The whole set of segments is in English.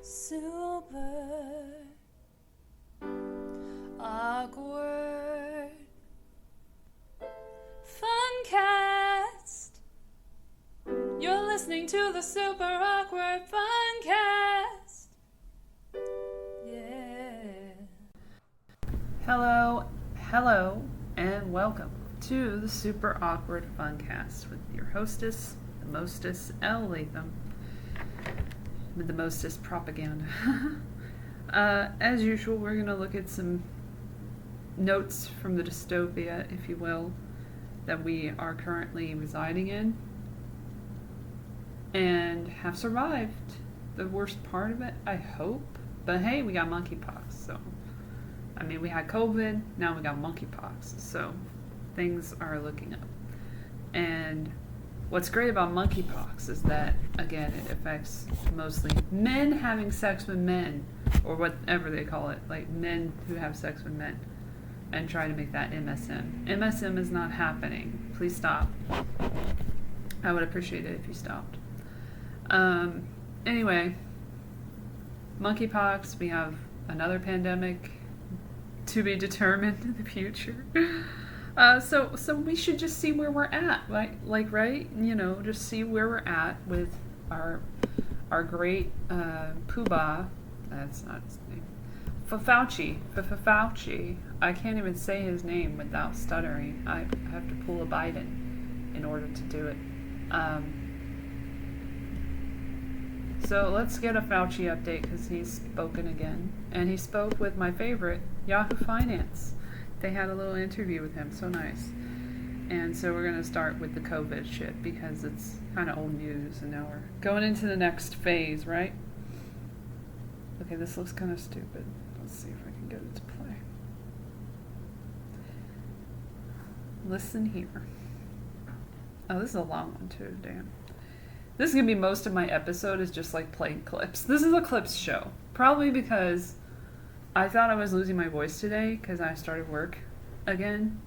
Super awkward Funcast. You're listening to the Super Awkward Funcast. Yeah. Hello, and welcome to the Super Awkward Funcast with your hostess, the mostest, Elle Latham, with the mostest propaganda. As usual, we're going to look at some notes from the dystopia, if you will, that we are currently residing in and have survived the worst part of it, I hope. But hey, we got monkeypox, so I mean, we had COVID, now we got monkeypox, so things are looking up. And what's great about monkeypox is that, again, it affects mostly men having sex with men, or whatever they call it, like men who have sex with men, and try to make that MSM. MSM is not happening. Please stop. I would appreciate it if you stopped. Anyway, monkeypox, we have another pandemic to be determined in the future. So we should just see where we're at, right? You know, just see where we're at with our great Poobah. That's not his name. Fauci. I can't even say his name without stuttering. I have to pull a Biden in order to do it. So let's get a Fauci update because he's spoken again. And he spoke with my favorite, Yahoo Finance. They had a little interview with him, so nice. And so we're going to start with the COVID shit because it's kind of old news and now we're going into the next phase, right? Okay, this looks kind of stupid. Let's see if I can get it to play. Listen here. Oh, this is a long one too, damn. This is going to be most of my episode is just like playing clips. This is a clips show. Probably because I thought I was losing my voice today because I started work again,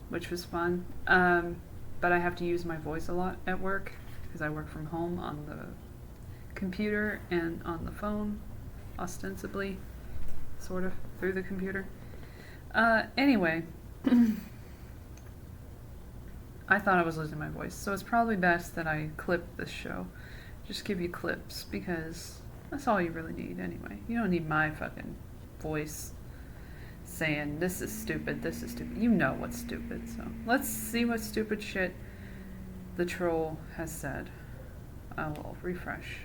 which was fun. But I have to use my voice a lot at work because I work from home on the computer and on the phone, ostensibly, sort of, through the computer. Anyway, I thought I was losing my voice, so it's probably best that I clip this show. Just give you clips because that's all you really need anyway. You don't need my fucking voice saying this is stupid. You know what's stupid, so let's see what stupid shit the troll has said. I will refresh.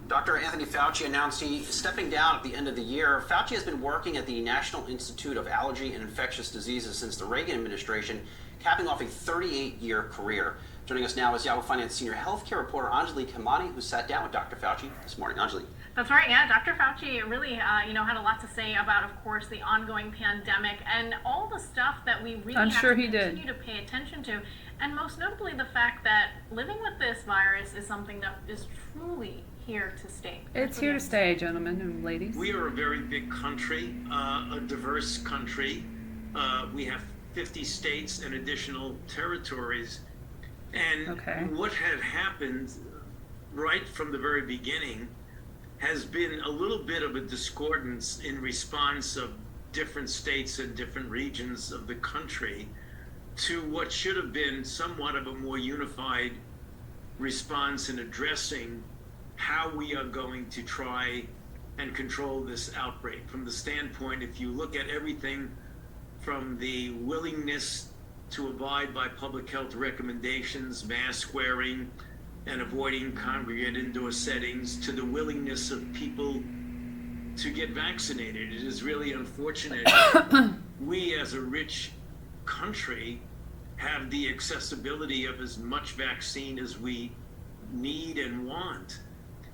Dr. Anthony Fauci announced he is stepping down at the end of the year. Fauci has been working at the National Institute of Allergy and Infectious Diseases since the Reagan administration, capping off a 38-year career. Joining us now is Yahoo Finance senior healthcare reporter Anjali Khemani, who sat down with Dr. Fauci this morning. Anjali. That's right, yeah. Dr. Fauci really, had a lot to say about, of course, the ongoing pandemic and all the stuff that we really have to continue to pay attention to. And most notably, the fact that living with this virus is something that is truly here to stay. It's here to stay, gentlemen and ladies. We are a very big country, a diverse country. We have 50 states and additional territories. And what had happened right from the very beginning has been a little bit of a discordance in response of different states and different regions of the country to what should have been somewhat of a more unified response in addressing how we are going to try and control this outbreak. From the standpoint, if you look at everything from the willingness to abide by public health recommendations, mask wearing, and avoiding congregate indoor settings, to the willingness of people to get vaccinated. It is really unfortunate. We, as a rich country, have the accessibility of as much vaccine as we need and want,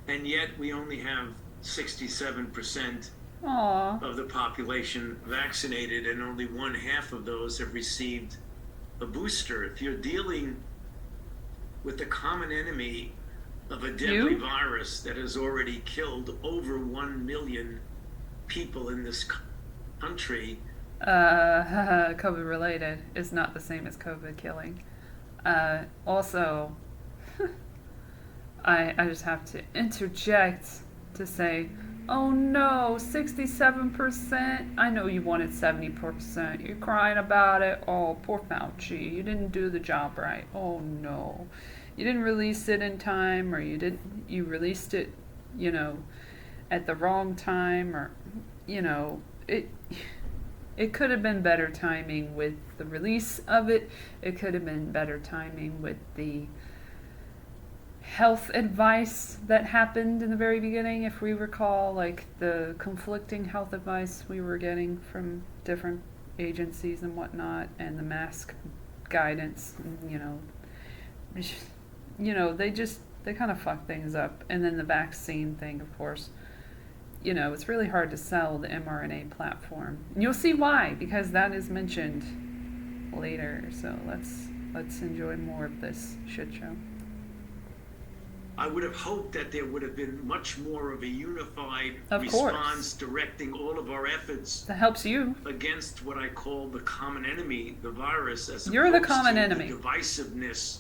and yet we only have 67% of the population vaccinated, and only 1/2 of those have received a booster. If you're dealing with the common enemy of a deadly virus that has already killed over 1 million people in this country. COVID related is not the same as COVID killing. Also, I just have to interject to say, oh no, 67%. I know you wanted 70%. You're crying about it. Oh, poor Fauci. You didn't do the job right. Oh no. You didn't release it in time, or you released it, at the wrong time, or, it could have been better timing with the release of it. It could have been better timing with the health advice that happened in the very beginning, if we recall, like the conflicting health advice we were getting from different agencies and whatnot, and the mask guidance, they kind of fuck things up. And then the vaccine thing, of course, it's really hard to sell the mRNA platform, and you'll see why, because that is mentioned later. So let's enjoy more of this shit show. I would have hoped that there would have been much more of a unified response directing all of our efforts. That helps you. Against what I call the common enemy, the virus, as You're the common enemy. The divisiveness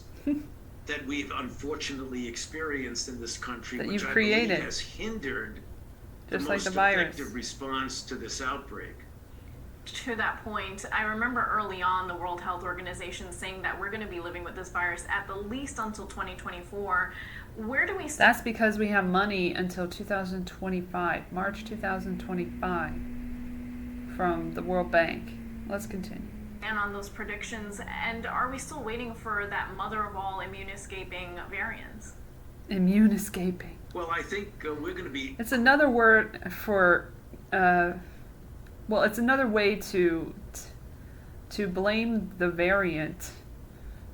that we've unfortunately experienced in this country, that which you've I created. believe has hindered Just the like most the virus. effective response to this outbreak. To that point, I remember early on the World Health Organization saying that we're going to be living with this virus at the least until 2024. Where do we That's because we have money until 2025, March 2025, from the World Bank. Let's continue. And on those predictions, and are we still waiting for that mother of all immune escaping variants? Immune escaping. Well, I think we're going to be... It's another word for... it's another way to blame the variant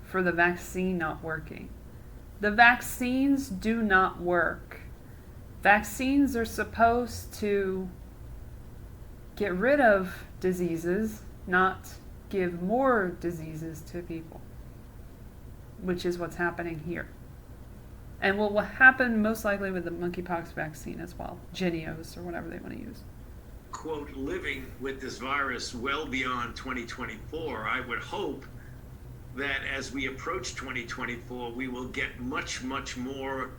for the vaccine not working. The vaccines do not work. Vaccines are supposed to get rid of diseases, not give more diseases to people, which is what's happening here. And what will happen most likely with the monkeypox vaccine as well, Genios or whatever they want to use. Quote, living with this virus well beyond 2024, I would hope that as we approach 2024, we will get much, much more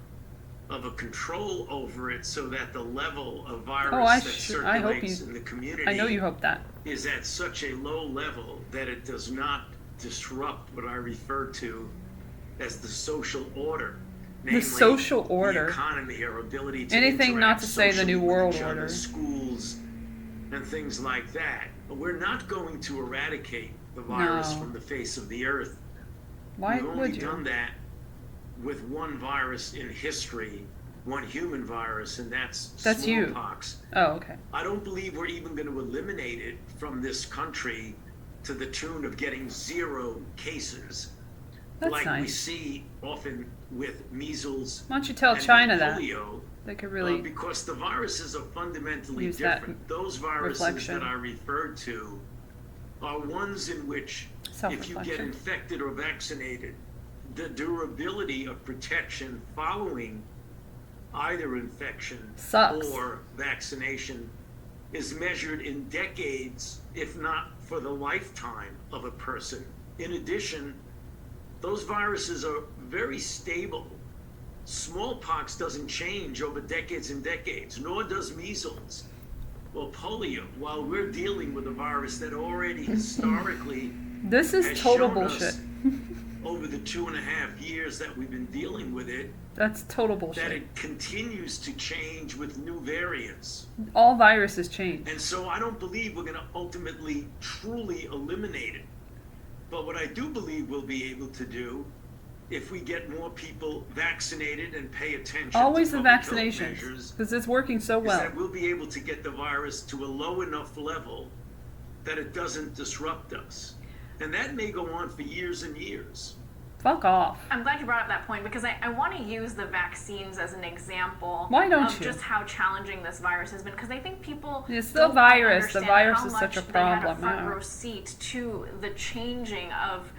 of a control over it, so that the level of virus that circulates in the community, I know you hope that, is at such a low level that it does not disrupt what I refer to as the social order. Namely, the social order, the economy, our ability to anything not to say the new world other, order, schools, and things like that. But we're not going to eradicate the virus from the face of the earth. Why We've would only you? done that with one virus in history, one human virus, and that's smallpox. You. Oh, okay. I don't believe we're even going to eliminate it from this country to the tune of getting 0 cases. That's like nice. We see often with measles. Why don't you tell and China polio, that? They could really because the viruses are fundamentally use different. Those viruses reflection. that I referred to are ones in which, if you get infected or vaccinated, the durability of protection following either infection or vaccination is measured in decades, if not for the lifetime of a person. In addition, those viruses are very stable. Smallpox doesn't change over decades and decades, nor does measles or polio, while we're dealing with a virus that already historically this is total bullshit. Over the 2.5 years that we've been dealing with it, that's total bullshit. That it continues to change with new variants. All viruses change. And so I don't believe we're going to ultimately truly eliminate it. But what I do believe we'll be able to do, if we get more people vaccinated and pay attention always to the vaccinations, because it's working so well, is that we'll be able to get the virus to a low enough level that it doesn't disrupt us. And that may go on for years and years. Fuck off. I'm glad you brought up that point, because I want to use the vaccines as an example of just how challenging this virus has been, because I think people it's the virus. The virus is such a problem. They had a front row seat to the changing of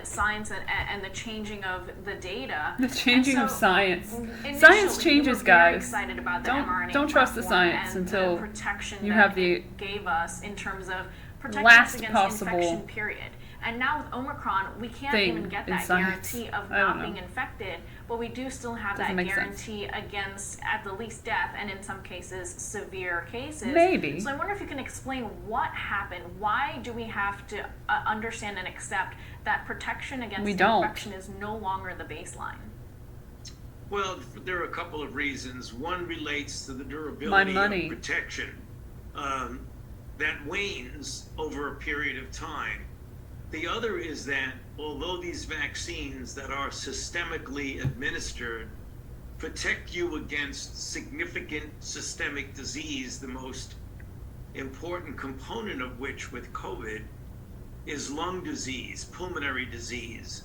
science and the changing of the data. The changing of science. Science changes, guys. Excited about the don't trust the science until the protection you have the gave us in terms of protecting last us against possible infection, period. And now with Omicron, we can't even get that guarantee of not being infected, but we do still have that guarantee against, at the least, death, and in some cases, severe cases. Maybe. So I wonder if you can explain what happened. Why do we have to understand and accept that protection against infection is no longer the baseline? Well, there are a couple of reasons. One relates to the durability of protection that wanes over a period of time. The other is that although these vaccines that are systemically administered protect you against significant systemic disease, the most important component of which with COVID is lung disease, pulmonary disease,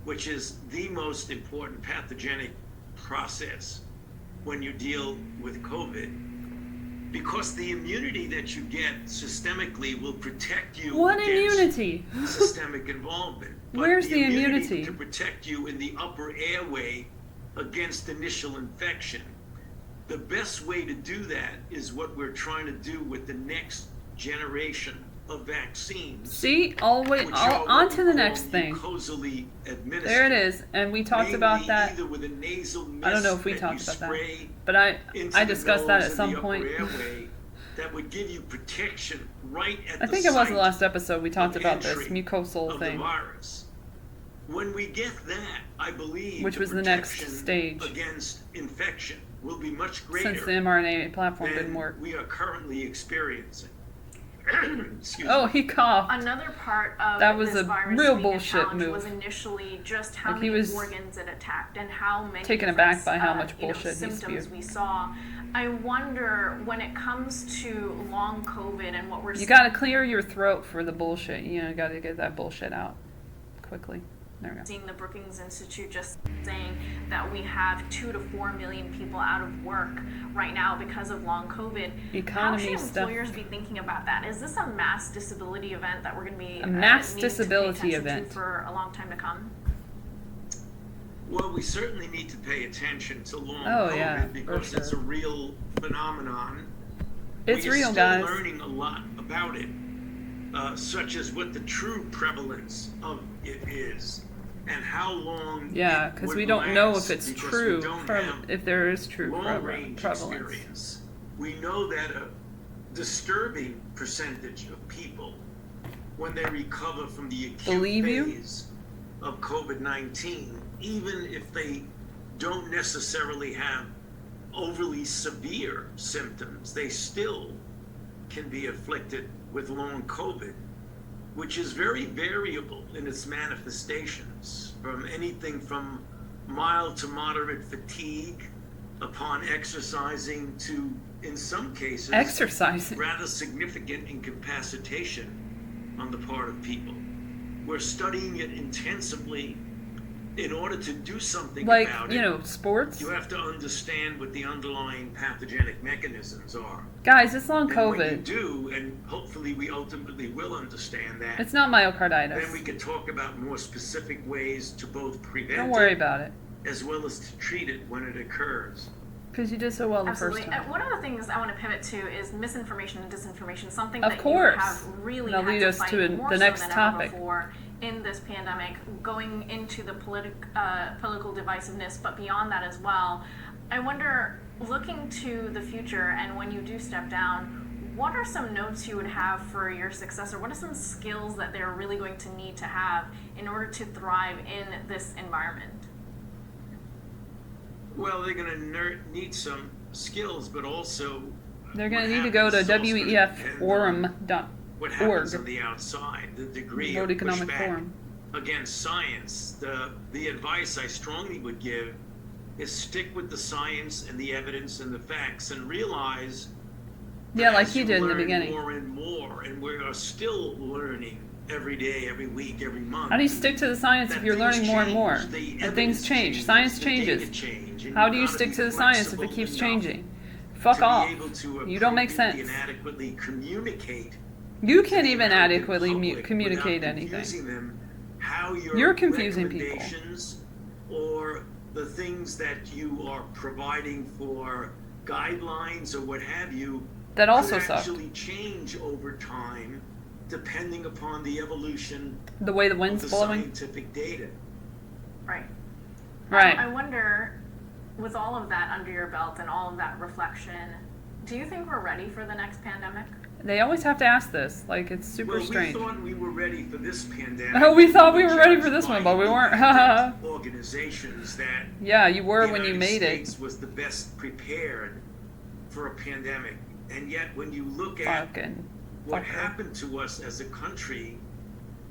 which is the most important pathogenic process when you deal with COVID. Because the immunity that you get systemically will protect you against systemic involvement. But Where's the immunity to protect you in the upper airway against initial infection? The best way to do that is what we're trying to do with the next generation of vaccines. See, on to the next thing. There it is, and we talked about that. Either with a nasal mist I don't know if we talked about that, but I discussed that at some point. That would give you protection right at I think it was the last episode we talked about this mucosal thing. The virus. When we get that, I believe, which was the next stage against infection will be much greater since the mRNA platform didn't work. We are currently experiencing. Oh, he coughed. Another part of that was this a virus real being bullshit move. Was initially just how many organs it attacked and how many taken aback by how much bullshit symptoms we saw. I wonder when it comes to long COVID and what we're seeing. You got to clear your throat for the bullshit. You got to get that bullshit out quickly. There we go. Seeing the Brookings Institute just saying that we have 2 to 4 million people out of work right now because of long COVID. How should employers be thinking about that? Is this a mass disability event that we're going to be a mass disability event for a long time to come? Well, we certainly need to pay attention to long COVID because it's a real phenomenon. It's real, guys. We're still learning a lot about it, such as what the true prevalence of it is. And how long? Yeah, because we don't know if it's true, if there is true prevalence. Experience. We know that a disturbing percentage of people, when they recover from the acute phase of COVID-19, even if they don't necessarily have overly severe symptoms, they still can be afflicted with long COVID, which is very variable in its manifestations, from anything from mild to moderate fatigue upon exercising to, in some cases, rather significant incapacitation on the part of people. We're studying it intensively. In order to do something about it, sports, you have to understand what the underlying pathogenic mechanisms are. Guys, it's long COVID. When you do, and hopefully we ultimately will understand that. It's not myocarditis. Then we can talk about more specific ways to both prevent Don't worry about it. As well as to treat it when it occurs. Because you did so well the Absolutely. first time. One of the things I want to pivot to is misinformation and disinformation, something that you have really had to fight more so than ever before in this pandemic, going into the political divisiveness, but beyond that as well. I wonder, looking to the future and when you do step down, what are some notes you would have for your successor? What are some skills that they're really going to need to have in order to thrive in this environment? Well, they're going to need some skills, but also they're going to need to go to WEFforum.org. What happens on the outside, the degree of pushback against science. The advice I strongly would give is stick with the science and the evidence and the facts, and realize like you did in the beginning. More and more, and we are still learning every day, every week, every month. How do you stick to the science if you're learning more and more? And things change. Science changes. How do you stick to the science if it keeps changing? Fuck off. You don't make sense. Inadequately communicate. You can't even adequately communicate anything. You're confusing people. Or the things that you are providing for guidelines or what have you that also could actually change over time depending upon the evolution the way the wind's blowing scientific data. Right. Right. I wonder, with all of that under your belt and all of that reflection, do you think we're ready for the next pandemic? They always have to ask this. Like, it's super strange. We thought we were ready for this pandemic. Oh, we thought we were ready for this one, but we weren't. Organizations that... Yeah, you were when you made it. The United States was the best prepared for a pandemic. And yet, when you look at what happened to us as a country,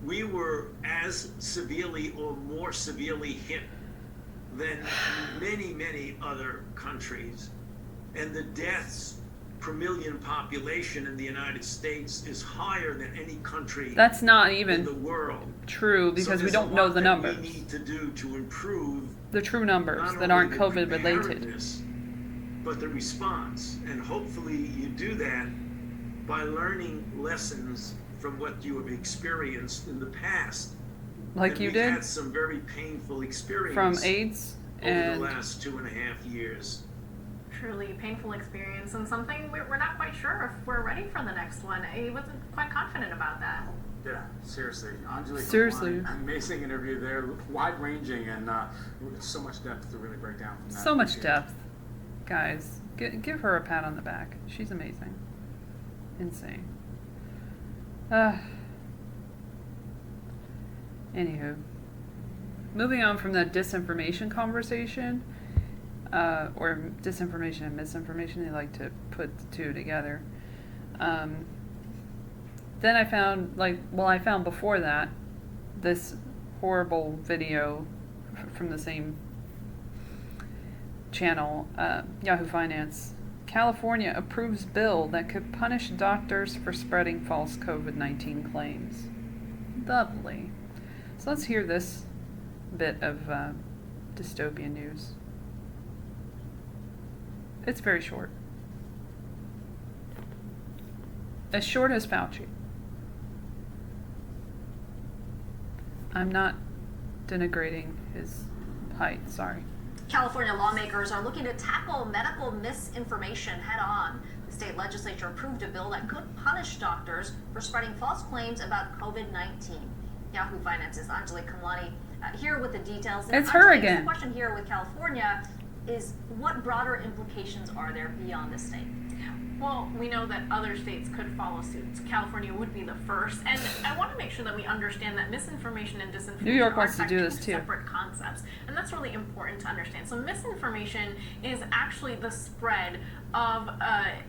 we were as severely or more severely hit than many, many other countries. And the deaths per million population in the United States is higher than any country that's not even in the world. True, because we don't know the numbers. We need to do to improve the true numbers that aren't COVID related, but the response. And hopefully you do that by learning lessons from what you have experienced in the past. Like you did? We've had some very painful experience from AIDS over the last 2.5 years. Truly painful experience, and something we're not quite sure if we're ready for the next one. He wasn't quite confident about that. Yeah, seriously. Anjali, seriously. Amazing interview there, wide-ranging, and so much depth to really break down from that. So much depth. Guys, give her a pat on the back. She's amazing. Insane. Anywho. Moving on from that disinformation conversation, or disinformation and misinformation, they like to put the two together. Then I found, I found before that, this horrible video from the same channel, Yahoo Finance. California approves bill that could punish doctors for spreading false COVID-19 claims. Lovely. So let's hear this bit of Dystopia news. It's very short. As short as Fauci. I'm not denigrating his height, sorry. California lawmakers are looking to tackle medical misinformation head on. The state legislature approved a bill that could punish doctors for spreading false claims about COVID-19. Yahoo Finance's Anjali Kamlani here with the details. And it's her again. The question here with California is, what broader implications are there beyond the state? Well, we know that other states could follow suit. California would be the first, and I want to make sure that we understand that misinformation and disinformation New York are wants to do this too. Separate concepts, and that's really important to understand. So misinformation is actually the spread of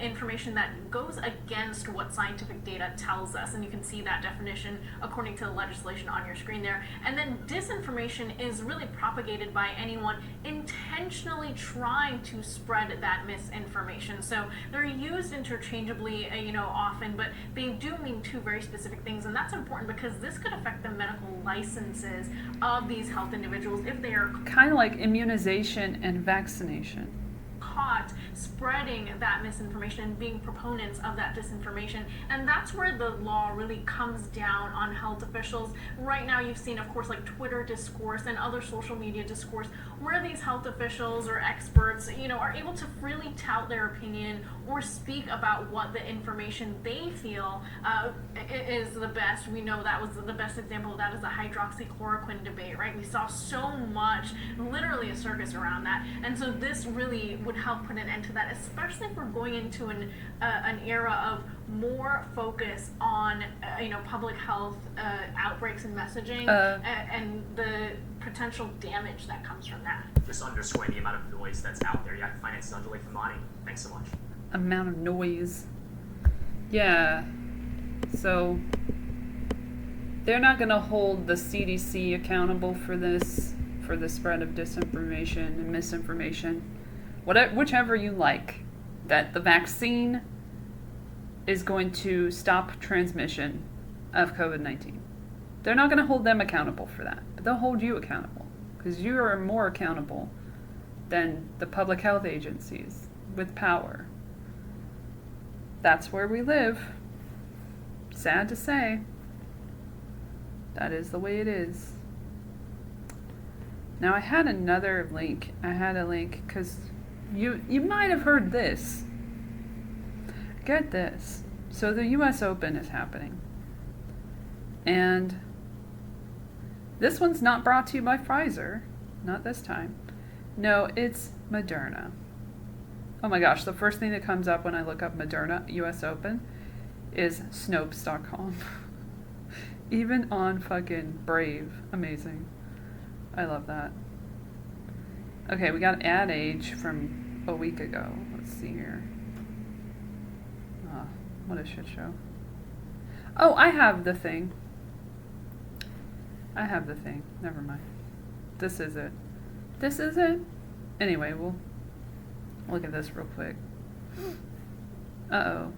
information that goes against what scientific data tells us, and you can see that definition according to the legislation on your screen there. And then disinformation is really propagated by anyone intentionally trying to spread that misinformation. So they're used interchangeably, often, but they do mean two very specific things, and that's important because this could affect the medical licenses of these health individuals if they are kind of like immunization and vaccination. Caught spreading that misinformation and being proponents of that disinformation. And that's where the law really comes down on health officials. Right now you've seen, of course, like Twitter discourse and other social media discourse where these health officials or experts, are able to freely tout their opinion or speak about what the information they feel is the best. We know that was the best example of that is the hydroxychloroquine debate, right? We saw so much, literally a circus around that. And so this really would help put an end to that, especially if we're going into an era of more focus on public health outbreaks and messaging and the potential damage that comes from that. Just underscoring the amount of noise that's out there. Yahoo Finance's Anjali Kamlani. Thanks so much. Amount of noise. Yeah. So they're not going to hold the CDC accountable for this, for the spread of disinformation and misinformation. Whichever you like, that the vaccine is going to stop transmission of COVID-19. They're not going to hold them accountable for that, but they'll hold you accountable because you are more accountable than the public health agencies with power. That's where we live. Sad to say. That is the way it is. Now I had another link. I had a link because you might have heard this. Get this. So the US Open is happening. And this one's not brought to you by Pfizer. Not this time. No, it's Moderna. Oh my gosh, the first thing that comes up when I look up Moderna US Open is Snopes.com. Even on fucking Brave. Amazing. I love that. Okay, we got ad age from a week ago. Let's see here. Oh, what a shit show. Oh, I have the thing. Never mind. This is it. Anyway, we'll look at this real quick. Uh-oh.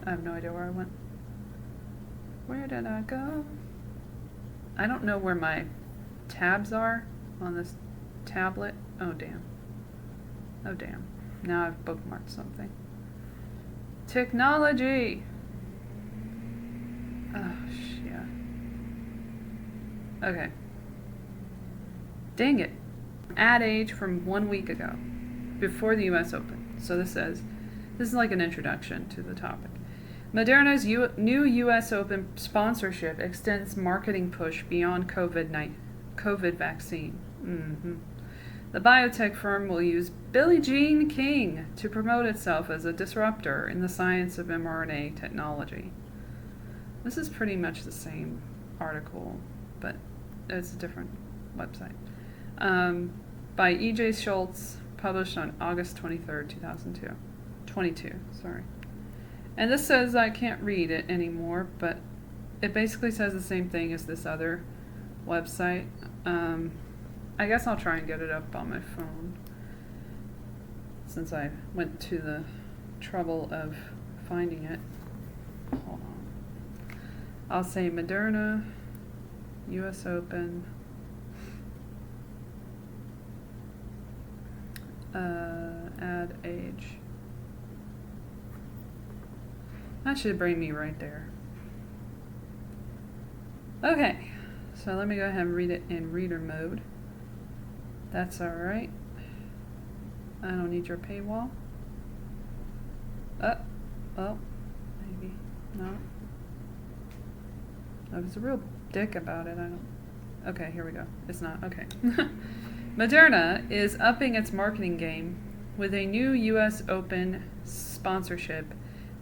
I have no idea where I went. Where did I go? I don't know where my tabs are on this tablet. Oh, damn. Now I've bookmarked something. Technology! Oh, shit. Okay. Dang it. Ad age from 1 week ago, before the US Open. So this is like an introduction to the topic. Moderna's new US Open sponsorship extends marketing push beyond COVID vaccine. The biotech firm will use Billie Jean King to promote itself as a disruptor in the science of mRNA technology. This is pretty much the same article, but it's a different website. By E.J. Schultz, published on August 23rd, 2022. And this says I can't read it anymore, but it basically says the same thing as this other website. I guess I'll try and get it up on my phone, since I went to the trouble of finding it. Hold on. I'll say Moderna, US Open, ad age. That should bring me right there. Okay, so let me go ahead and read it in reader mode. That's alright. I don't need your paywall. Oh, maybe. No. I was a real dick about it. Okay, here we go. It's not. Okay. Moderna is upping its marketing game with a new US Open sponsorship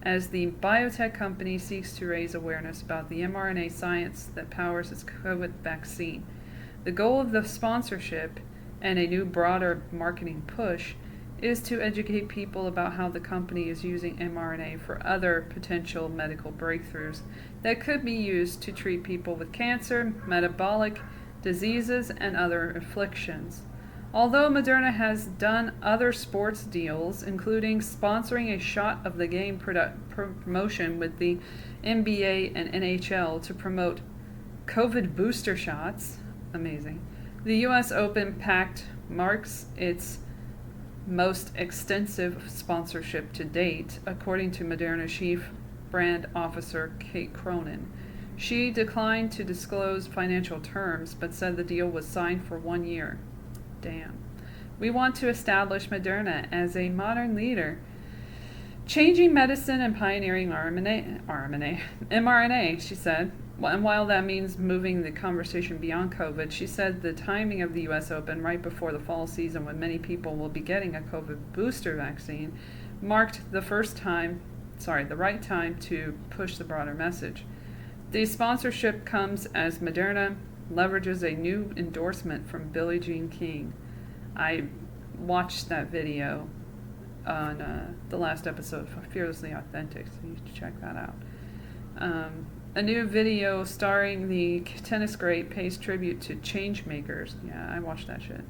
as the biotech company seeks to raise awareness about the mRNA science that powers its COVID vaccine. The goal of the sponsorship and a new broader marketing push is to educate people about how the company is using mRNA for other potential medical breakthroughs that could be used to treat people with cancer, metabolic diseases, and other afflictions. Although Moderna has done other sports deals, including sponsoring a shot of the game promotion with the NBA and NHL to promote COVID booster shots, amazing, the US Open Pact marks its most extensive sponsorship to date, according to Moderna Chief Brand Officer Kate Cronin. She declined to disclose financial terms, but said the deal was signed for 1 year. Damn. We want to establish Moderna as a modern leader, changing medicine and pioneering mRNA, she said. And while that means moving the conversation beyond COVID, she said the timing of the US Open right before the fall season, when many people will be getting a COVID booster vaccine, marked the right time to push the broader message. The sponsorship comes as Moderna leverages a new endorsement from Billie Jean King. I watched that video on the last episode of Fearlessly Authentic, so you should check that out. A new video starring the tennis great pays tribute to changemakers. Yeah, I watched that shit.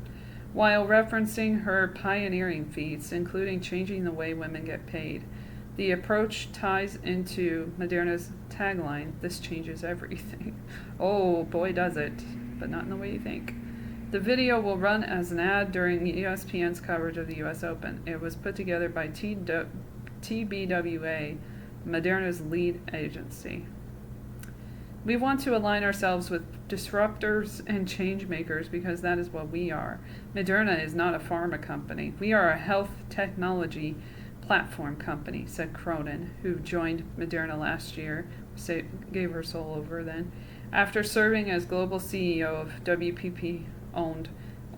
While referencing her pioneering feats, including changing the way women get paid. The approach ties into Moderna's tagline, "This changes everything." Oh, boy does it, but not in the way you think. The video will run as an ad during ESPN's coverage of the US Open. It was put together by TBWA, Moderna's lead agency. We want to align ourselves with disruptors and change makers because that is what we are. Moderna is not a pharma company. We are a health technology platform company, said Cronin, who joined Moderna last year, gave her soul over then, after serving as global CEO of WPP-owned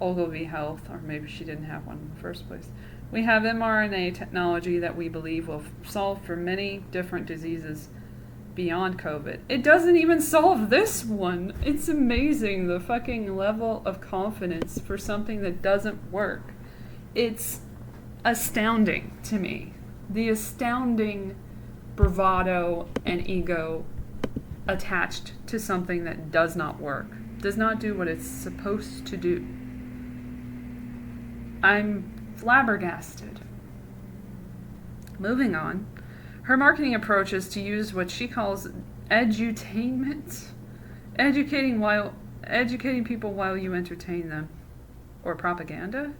Ogilvy Health, or maybe she didn't have one in the first place. We have mRNA technology that we believe will solve for many different diseases beyond COVID. It doesn't even solve this one. It's amazing, the fucking level of confidence for something that doesn't work. It's astounding to me. The astounding bravado and ego attached to something that does not work, does not do what it's supposed to do. I'm flabbergasted. Moving on. Her marketing approach is to use what she calls edutainment, educating people while you entertain them, or propaganda,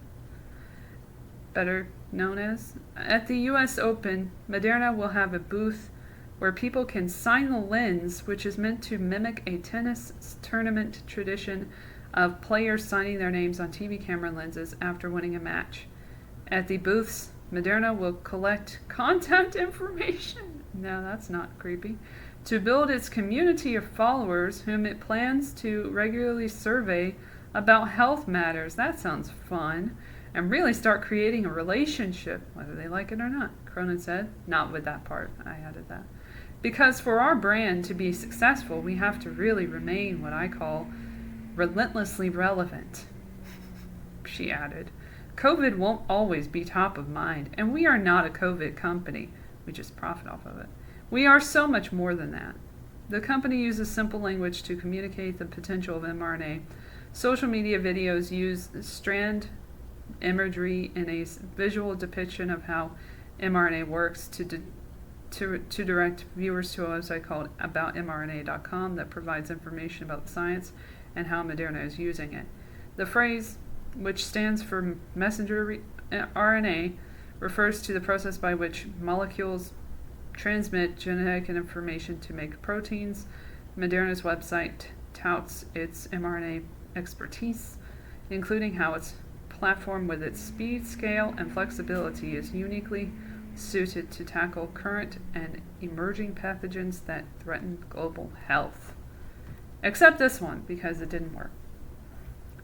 better known as. At the US Open, Moderna will have a booth where people can sign the lens, which is meant to mimic a tennis tournament tradition of players signing their names on TV camera lenses after winning a match. At the booths, Moderna will collect contact information, no, that's not creepy, to build its community of followers whom it plans to regularly survey about health matters. That sounds fun. And really start creating a relationship, whether they like it or not, Cronin said. Not with that part, I added that. Because for our brand to be successful, we have to really remain what I call relentlessly relevant, she added. COVID won't always be top of mind, and we are not a COVID company. We just profit off of it. We are so much more than that. The company uses simple language to communicate the potential of mRNA. Social media videos use strand imagery in a visual depiction of how mRNA works to direct viewers to a website called aboutmRNA.com that provides information about the science and how Moderna is using it. The phrase, which stands for messenger RNA, refers to the process by which molecules transmit genetic information to make proteins. Moderna's website touts its mRNA expertise, including how its platform with its speed, scale, and flexibility is uniquely suited to tackle current and emerging pathogens that threaten global health. Except this one, because it didn't work.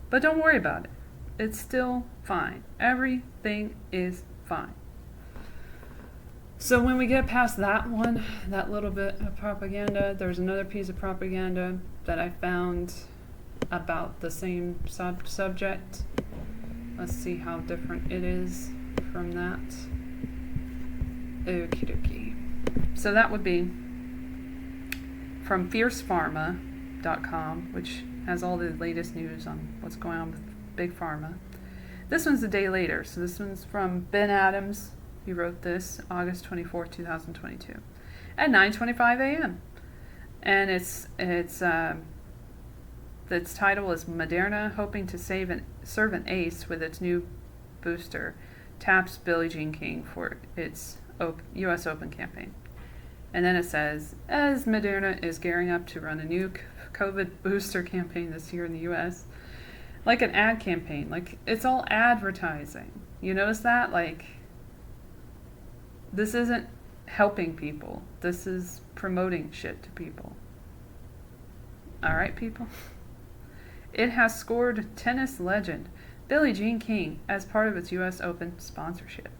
But don't worry about it. It's still fine. Everything is fine. So when we get past that one, that little bit of propaganda, there's another piece of propaganda that I found about the same subject. Let's see how different it is from that. Okie dokie. So that would be from fiercepharma.com, which has all the latest news on what's going on with Big Pharma. This one's a day later, so this one's from Ben Adams. He wrote this August 24, 2022, at 9:25 a.m. And its title is Moderna hoping to serve an ace with its new booster, taps Billie Jean King for its U.S. Open campaign. And then it says, as Moderna is gearing up to run a new COVID booster campaign this year in the U.S., like an ad campaign, like it's all advertising. You notice that? Like, this isn't helping people. This is promoting shit to people. All right, people? It has scored tennis legend Billie Jean King as part of its U.S. Open sponsorship.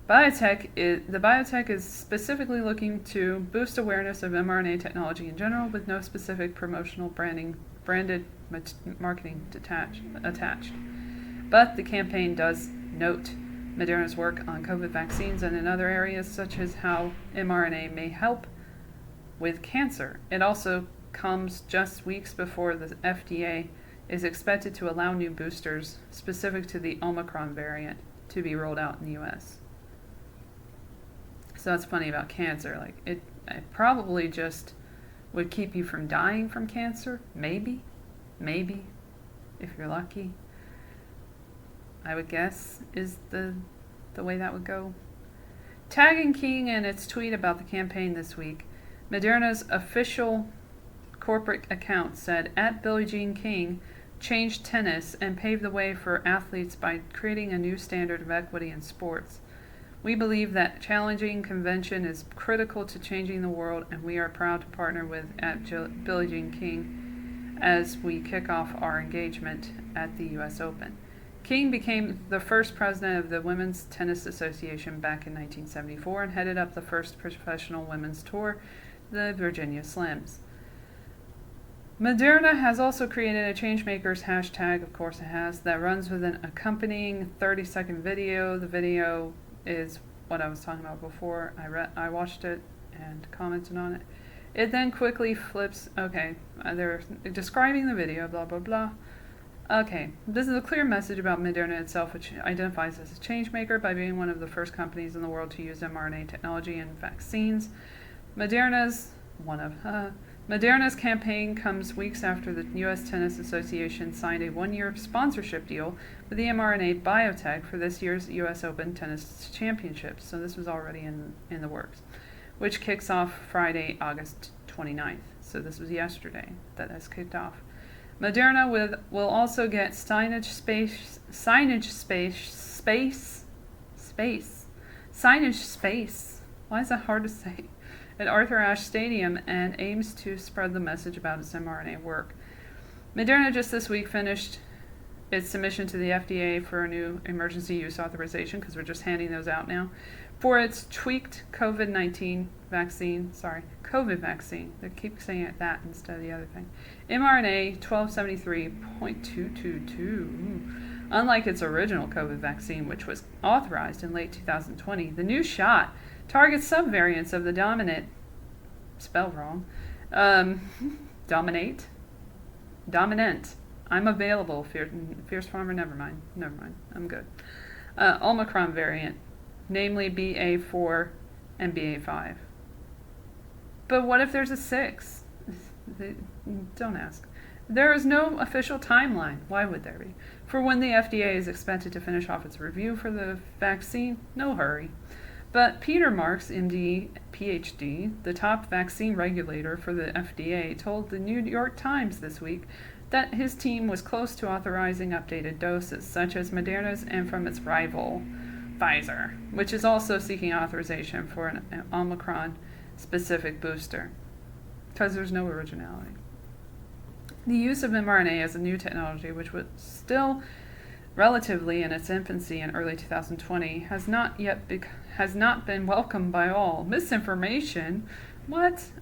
The biotech is specifically looking to boost awareness of mRNA technology in general with no specific promotional branded marketing attached. But the campaign does note Moderna's work on COVID vaccines and in other areas such as how mRNA may help with cancer. It also comes just weeks before the FDA is expected to allow new boosters specific to the Omicron variant to be rolled out in the U.S. So that's funny about cancer. Like it probably just would keep you from dying from cancer. Maybe, if you're lucky. I would guess is the way that would go. Tagging King in its tweet about the campaign this week, Moderna's official corporate account said, at Billie Jean King changed tennis and paved the way for athletes by creating a new standard of equity in sports. We believe that challenging convention is critical to changing the world, and we are proud to partner with at Billie Jean King as we kick off our engagement at the U.S. Open. King became the first president of the Women's Tennis Association back in 1974 and headed up the first professional women's tour, the Virginia Slims. Moderna has also created a Changemakers hashtag, of course it has, that runs with an accompanying 30-second video. The video is what I was talking about before. I watched it and commented on it. It then quickly flips, okay, they're describing the video, blah, blah, blah. Okay, this is a clear message about Moderna itself, which identifies as a changemaker by being one of the first companies in the world to use mRNA technology in vaccines. Moderna's campaign comes weeks after the U.S. Tennis Association signed a one-year sponsorship deal with the mRNA biotech for this year's U.S. Open Tennis Championships. So this was already in the works, which kicks off Friday, August 29th. So this was yesterday that has kicked off. Moderna will also get signage space. Why is that hard to say? At Arthur Ashe Stadium and aims to spread the message about its mRNA work. Moderna just this week finished its submission to the FDA for a new emergency use authorization, because we're just handing those out now, for its tweaked COVID vaccine. They keep saying it that instead of the other thing. mRNA 1273.222. Unlike its original COVID vaccine, which was authorized in late 2020, the new shot targets subvariants of the dominant, dominant. I'm available, Fierce Farmer, never mind, I'm good. Omicron variant, namely BA4 and BA5. But what if there's a 6? Don't ask. There is no official timeline, why would there be, for when the FDA is expected to finish off its review for the vaccine. No hurry. But Peter Marks, MD, PhD, the top vaccine regulator for the FDA, told the New York Times this week that his team was close to authorizing updated doses, such as Moderna's and from its rival, Pfizer, which is also seeking authorization for an Omicron-specific booster, because there's no originality. The use of mRNA as a new technology, which was still relatively in its infancy in early 2020, has not been welcomed by all. Misinformation,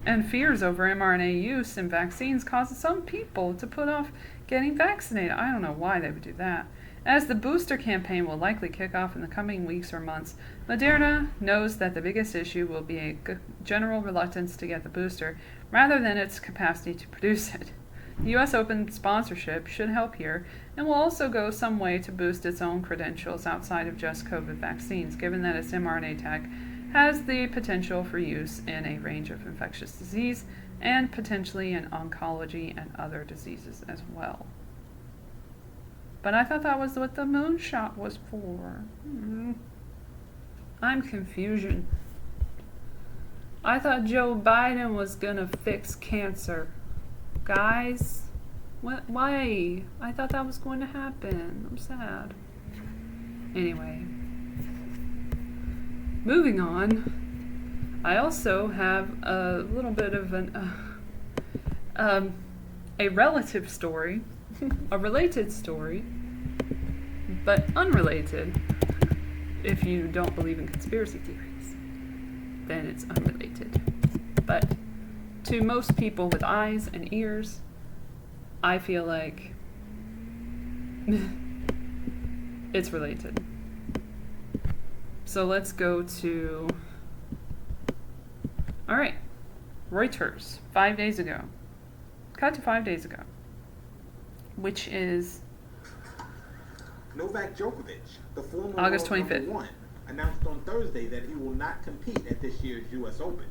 and fears over mRNA use in vaccines causes some people to put off getting vaccinated. I don't know why they would do that. As the booster campaign will likely kick off in the coming weeks or months, Moderna knows that the biggest issue will be a general reluctance to get the booster, rather than its capacity to produce it. The U.S. Open sponsorship should help here, and will also go some way to boost its own credentials outside of just COVID vaccines, given that its mRNA tech has the potential for use in a range of infectious disease and potentially in oncology and other diseases as well. But I thought that was what the moonshot was for. I'm confusion. I thought Joe Biden was gonna fix cancer. Guys, why? I thought that was going to happen. I'm sad. Anyway, moving on. I also have a little bit of a relative story, a related story, but unrelated. If you don't believe in conspiracy theories, then it's unrelated. But to most people with eyes and ears, I feel like it's related. So let's go to, all right, Reuters, 5 days ago. Cut to 5 days ago, which is Novak Djokovic, the former August world 25th. number one, announced on Thursday that he will not compete at this year's U.S. Open.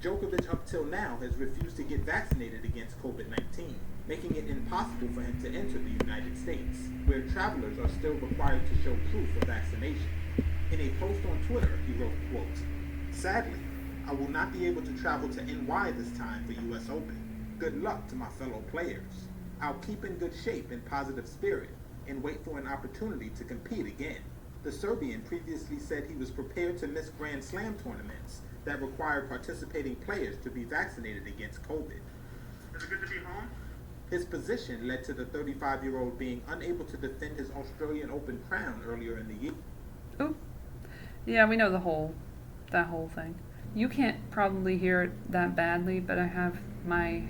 Djokovic up till now has refused to get vaccinated against COVID-19, making it impossible for him to enter the United States, where travelers are still required to show proof of vaccination. In a post on Twitter, he wrote, quote, "Sadly, I will not be able to travel to NY this time for U.S. Open. Good luck to my fellow players. I'll keep in good shape and positive spirit and wait for an opportunity to compete again." The Serbian previously said he was prepared to miss Grand Slam tournaments that require participating players to be vaccinated against COVID. Is it good to be home? His position led to the 35-year-old being unable to defend his Australian Open crown earlier in the year. Oh, yeah, we know that whole thing. You can't probably hear it that badly, but I have my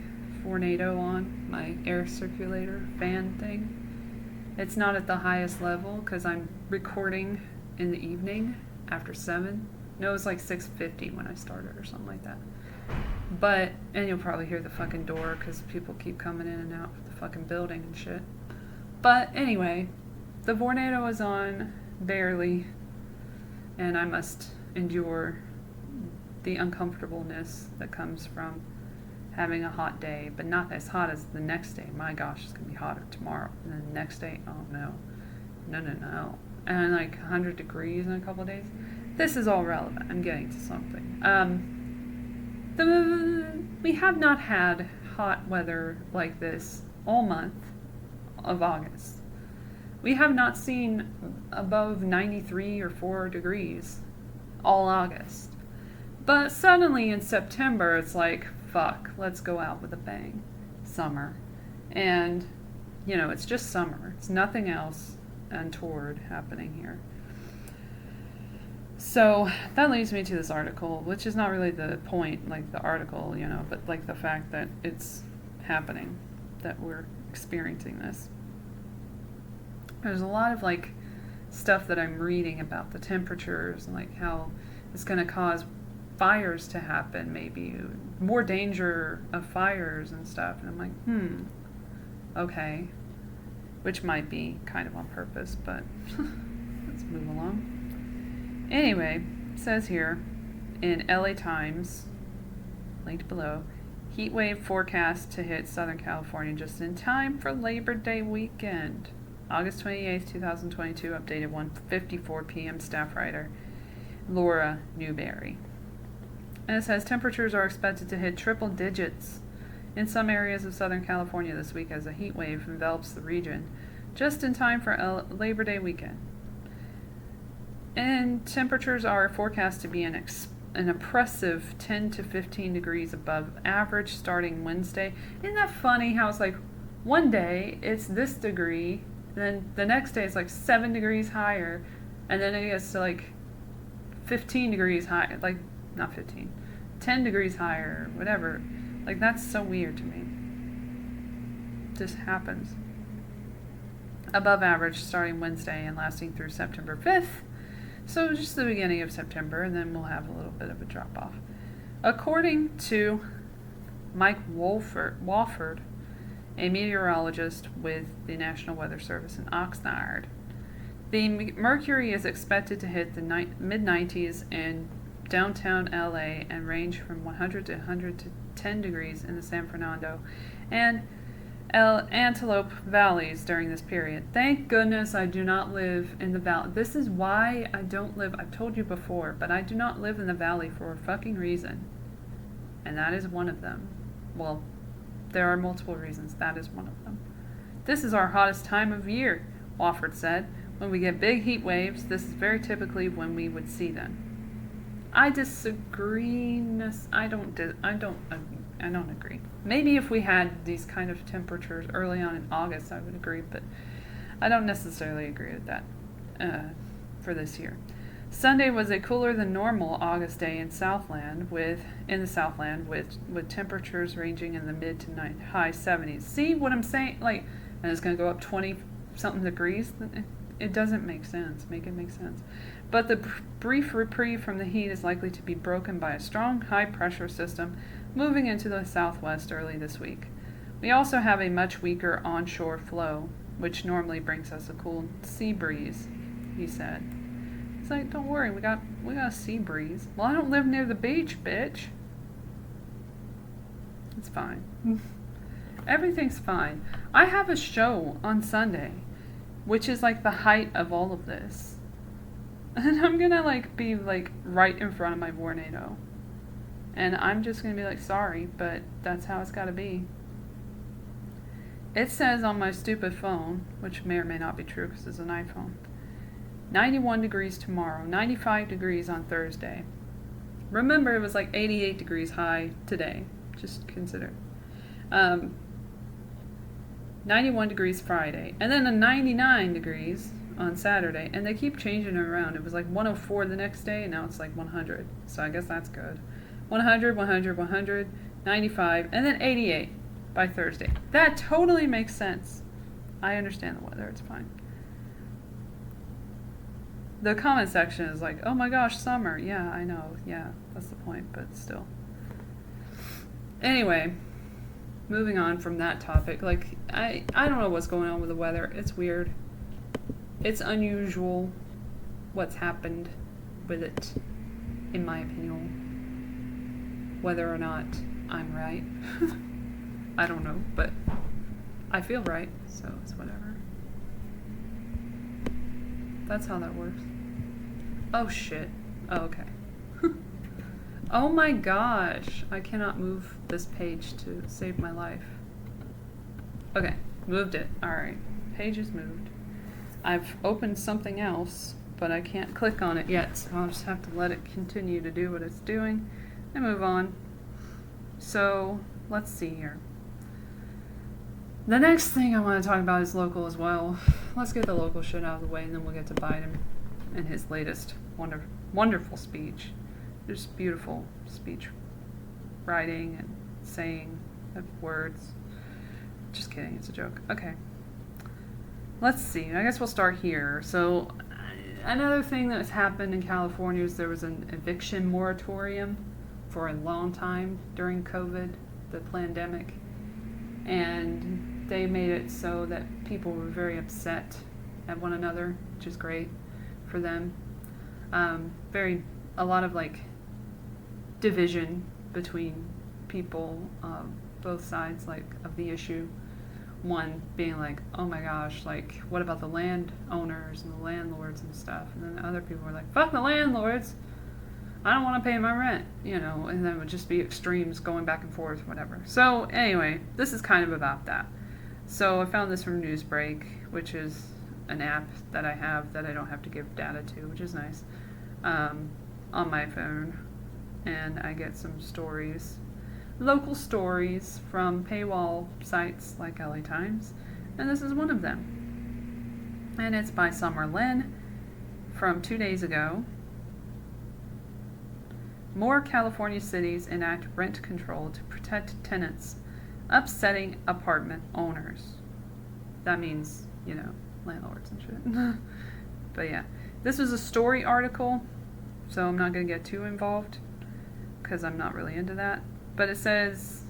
Tornado on, my air circulator fan thing. It's not at the highest level because I'm recording in the evening after 7. No, it was like 6:50 when I started or something like that. But, and you'll probably hear the fucking door because people keep coming in and out of the fucking building and shit. But anyway, the Vornado is on barely, and I must endure the uncomfortableness that comes from having a hot day, but not as hot as the next day. My gosh, it's gonna be hotter tomorrow. And then the next day, oh no. No. And like 100 degrees in a couple of days. This is all relevant. I'm getting to something. We have not had hot weather like this all month of August. We have not seen above 93 or 4 degrees all August. But suddenly in September, it's like, fuck, let's go out with a bang. Summer. And, you know, it's just summer. It's nothing else untoward happening here. So that leads me to this article, which is not really the point, like the article, you know, but like the fact that it's happening, that we're experiencing this. There's a lot of like stuff that I'm reading about the temperatures and like how it's going to cause fires to happen, maybe more danger of fires and stuff. And I'm like, okay, which might be kind of on purpose, but let's move along. Anyway, it says here in LA Times, linked below, heat wave forecast to hit Southern California just in time for Labor Day weekend. August 28th, 2022, updated 1:54 p.m. staff writer Laura Newberry. And it says temperatures are expected to hit triple digits in some areas of Southern California this week as a heat wave envelops the region, just in time for Labor Day weekend. And temperatures are forecast to be an oppressive 10 to 15 degrees above average starting Wednesday. Isn't that funny how it's like one day it's this degree, then the next day it's like 7 degrees higher, and then it gets to like 15 degrees higher, like not 15, 10 degrees higher, whatever. Like, that's so weird to me. It just happens. Above average starting Wednesday and lasting through September 5th. So just the beginning of September, and then we'll have a little bit of a drop off. According to Mike Wofford, a meteorologist with the National Weather Service in Oxnard, the mercury is expected to hit the mid-90s in downtown LA and range from 100 to 110 degrees in the San Fernando and El Antelope valleys during this period. Thank goodness I do not live in the valley. This is why I don't live, I've told you before, but I do not live in the valley for a fucking reason. And that is one of them. Well, there are multiple reasons. That is one of them. This is our hottest time of year, Wofford said. When we get big heat waves, this is very typically when we would see them. I disagree. I don't agree. Maybe if we had these kind of temperatures early on in August, I would agree, but I don't necessarily agree with that for this year. Sunday was a cooler than normal August day in the Southland with temperatures ranging in the mid to high 70s. See what I'm saying? Like, and it's going to go up 20 something degrees. It doesn't make sense. Make it make sense. But the brief reprieve from the heat is likely to be broken by a strong high-pressure system moving into the southwest early this week. We also have a much weaker onshore flow, which normally brings us a cool sea breeze, he said. It's like, don't worry, we got a sea breeze. Well, I don't live near the beach, bitch. It's fine. Everything's fine. I have a show on Sunday, which is like the height of all of this. And I'm gonna like be like right in front of my Vornado. And I'm just gonna be like, sorry, but that's how it's gotta be. It says on my stupid phone, which may or may not be true because it's an iPhone, 91 degrees tomorrow, 95 degrees on Thursday. Remember, it was like 88 degrees high today. Just consider. 91 degrees Friday, and then a 99 degrees on Saturday, and they keep changing it around. It was like 104 the next day, and now it's like 100. So I guess that's good. 100, 100, 100, 95, and then 88 by Thursday. That totally makes sense. I understand the weather, it's fine. The comment section is like, oh my gosh, summer. Yeah, I know. Yeah, that's the point, but still. Anyway, moving on from that topic. Like, I don't know what's going on with the weather. It's weird. It's unusual what's happened with it, in my opinion. Whether or not I'm right, I don't know, but I feel right, so it's whatever. That's how that works. Oh shit. Oh, okay. Oh my gosh. I cannot move this page to save my life. Okay, moved it. Alright. Page is moved. I've opened something else, but I can't click on it yet, so I'll just have to let it continue to do what it's doing and move on. So, let's see here. The next thing I want to talk about is local as well. Let's get the local shit out of the way, and then we'll get to Biden and his latest wonderful speech. Just beautiful speech writing and saying of words. Just kidding, it's a joke. Okay. Let's see. I guess we'll start here. So, another thing that's happened in California is there was an eviction moratorium for a long time during COVID, the pandemic. And they made it so that people were very upset at one another, which is great for them. A lot of like division between people, both sides like of the issue. One being like, oh my gosh, like what about the landowners and the landlords and stuff? And then other people were like, fuck the landlords, I don't want to pay my rent, you know, and then it would just be extremes going back and forth, whatever. So anyway, this is kind of about that. So I found this from Newsbreak, which is an app that I have that I don't have to give data to, which is nice, on my phone. And I get some stories, local stories from paywall sites like LA Times, and this is one of them. And it's by Summer Lynn from 2 days ago. More California cities enact rent control to protect tenants, upsetting apartment owners. That means, you know, landlords and shit. But yeah, this was a story article, so I'm not going to get too involved because I'm not really into that. But it says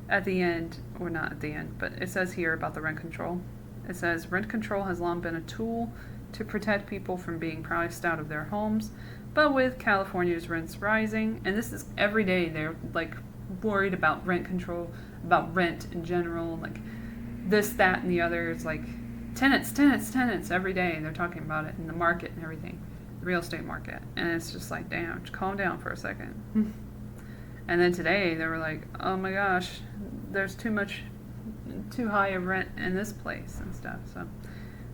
at the end, or not at the end, but it says here about the rent control. It says, rent control has long been a tool to protect people from being priced out of their homes, but with California's rents rising, and this is every day, they're like worried about rent control, about rent in general, like this, that, and the other. It's like tenants every day, and they're talking about it in the market and everything, the real estate market. And it's just like, damn, just calm down for a second. And then today they were like, oh my gosh, there's too high of rent in this place and stuff. So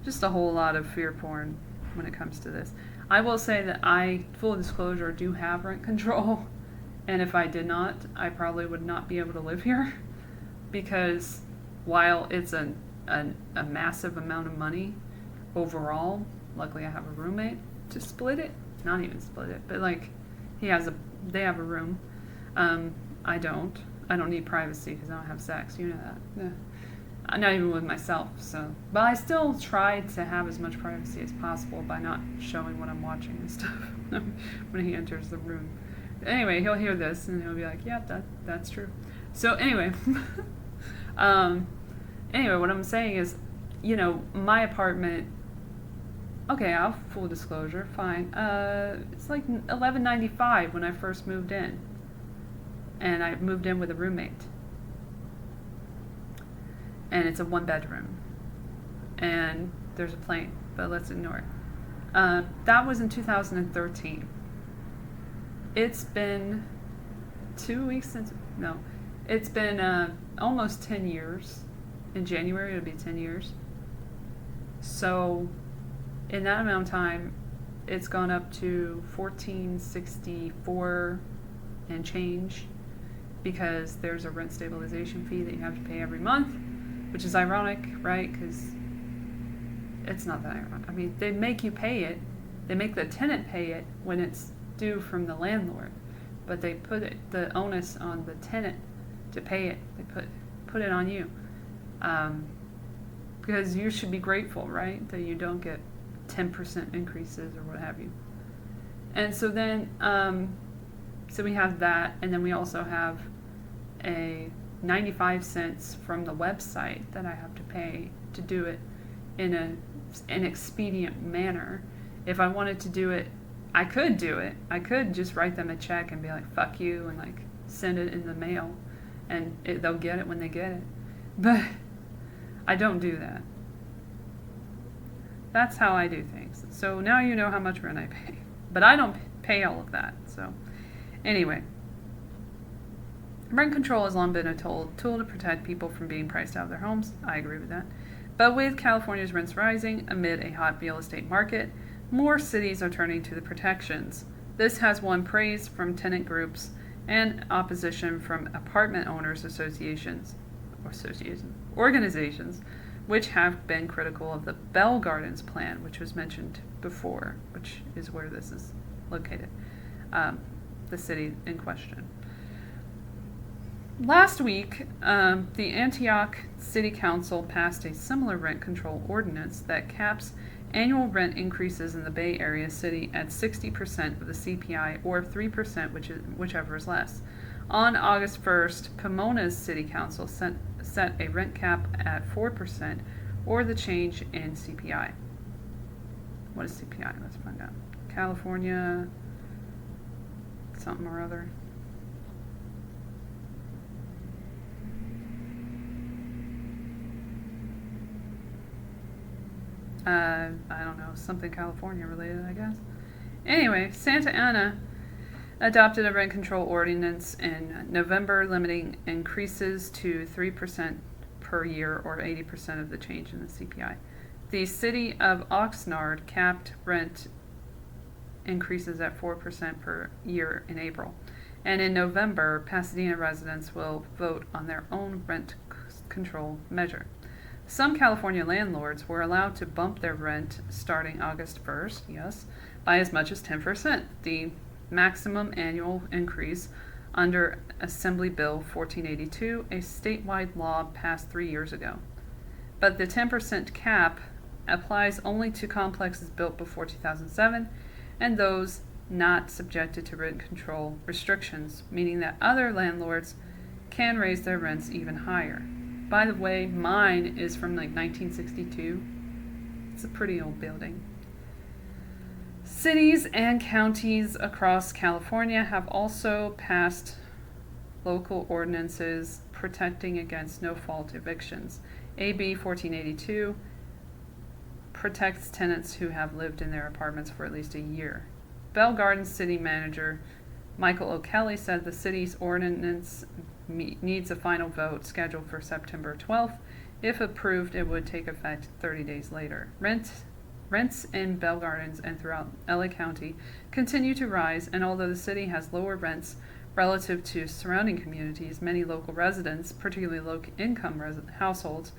just a whole lot of fear porn when it comes to this. I will say that I, full disclosure, do have rent control. And if I did not, I probably would not be able to live here. Because while it's a massive amount of money overall, luckily I have a roommate to split it. Not even split it, but like they have a room. I don't need privacy because I don't have sex. You know that. Yeah. Not even with myself. So, but I still try to have as much privacy as possible by not showing what I'm watching and stuff when he enters the room. Anyway, he'll hear this and he'll be like, "Yeah, that's true." So anyway, what I'm saying is, you know, my apartment. Okay, I'll full disclosure. Fine. It's like $11.95 when I first moved in. And I moved in with a roommate. And it's a 1-bedroom. And there's a plane, but let's ignore it. That was in 2013. It's been 2 weeks since, no, it's been almost 10 years. In January it'll be 10 years. So in that amount of time, it's gone up to $14.64 and change, because there's a rent stabilization fee that you have to pay every month, which is ironic, right? Because it's not that ironic. I mean, they make you pay it. They make the tenant pay it when it's due from the landlord, but they put the onus on the tenant to pay it. They put it on you, because you should be grateful, right, that you don't get 10% increases or what have you. And so then, so we have that, and then we also have a 95 cents from the website that I have to pay to do it in an expedient manner. If I wanted to do it, I could do it. I could just write them a check and be like, fuck you, and like send it in the mail, and they'll get it when they get it. But I don't do that. That's how I do things. So now you know how much rent I pay. But I don't pay all of that. So anyway, rent control has long been a tool to protect people from being priced out of their homes. I agree with that. But with California's rents rising amid a hot real estate market, more cities are turning to the protections. This has won praise from tenant groups and opposition from apartment owners organizations, which have been critical of the Bell Gardens plan, which was mentioned before, which is where this is located, the city in question. Last week, the Antioch City Council passed a similar rent control ordinance that caps annual rent increases in the Bay Area city at 60% of the CPI or 3%, whichever is less. On August 1st, Pomona's City Council set a rent cap at 4% or the change in CPI. What is CPI? Let's find out. California something or other. I don't know, something California related, I guess. Anyway, Santa Ana adopted a rent control ordinance in November, limiting increases to 3% per year or 80% of the change in the CPI. The city of Oxnard capped rent increases at 4% per year in April. And in November, Pasadena residents will vote on their own rent control measure. Some California landlords were allowed to bump their rent starting August 1st, yes, by as much as 10%, the maximum annual increase under Assembly Bill 1482, a statewide law passed 3 years ago. But the 10% cap applies only to complexes built before 2007 and those not subjected to rent control restrictions, meaning that other landlords can raise their rents even higher. By the way, mine is from like 1962. It's a pretty old building. Cities and counties across California have also passed local ordinances protecting against no-fault evictions. AB 1482 protects tenants who have lived in their apartments for at least a year. Bell Gardens City Manager Michael O'Kelly said the city's ordinance needs a final vote scheduled for September 12th. If approved, it would take effect 30 days later. Rents in Bell Gardens and throughout LA County continue to rise, and although the city has lower rents relative to surrounding communities, many local residents, particularly low-income households,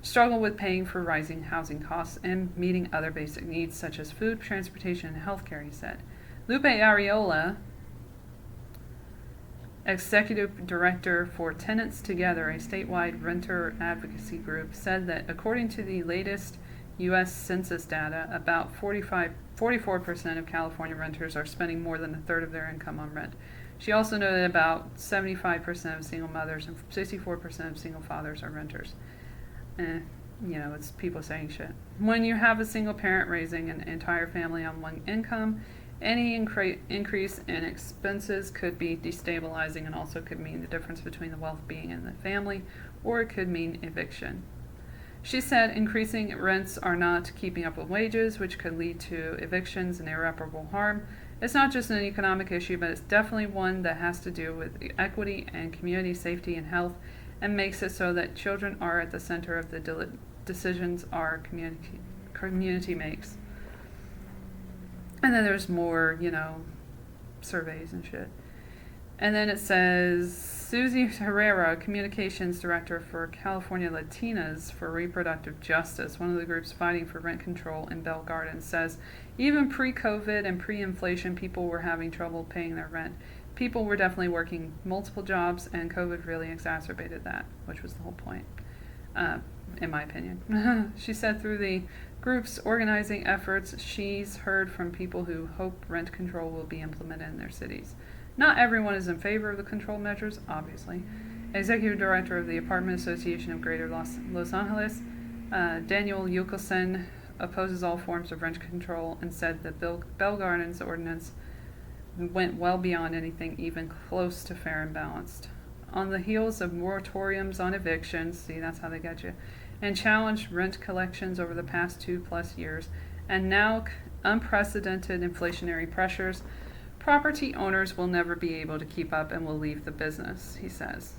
struggle with paying for rising housing costs and meeting other basic needs such as food, transportation, and healthcare, he said. Lupe Arreola, Executive Director for Tenants Together, a statewide renter advocacy group, said that according to the latest U.S. Census data, about 44% of California renters are spending more than a third of their income on rent. She also noted about 75% of single mothers and 64% of single fathers are renters. It's people saying shit. When you have a single parent raising an entire family on one income, any increase in expenses could be destabilizing and also could mean the difference between the wealth being in the family, or it could mean eviction. She said increasing rents are not keeping up with wages, which could lead to evictions and irreparable harm. It's not just an economic issue, but it's definitely one that has to do with equity and community safety and health, and makes it so that children are at the center of the decisions our community makes. And then there's more, surveys and shit. And then it says, Susie Herrera, Communications Director for California Latinas for Reproductive Justice, one of the groups fighting for rent control in Bell Gardens, says even pre-COVID and pre-inflation, people were having trouble paying their rent. People were definitely working multiple jobs, and COVID really exacerbated that, which was the whole point, in my opinion. She said through the group's organizing efforts, she's heard from people who hope rent control will be implemented in their cities. Not everyone is in favor of the control measures, obviously. Executive Director of the Apartment Association of Greater Los Angeles, Daniel Yukelson, opposes all forms of rent control and said that Bell Gardens ordinance went well beyond anything even close to fair and balanced. On the heels of moratoriums on evictions, see, that's how they get you, and challenged rent collections over the past 2+ years, and now unprecedented inflationary pressures, property owners will never be able to keep up and will leave the business, he says.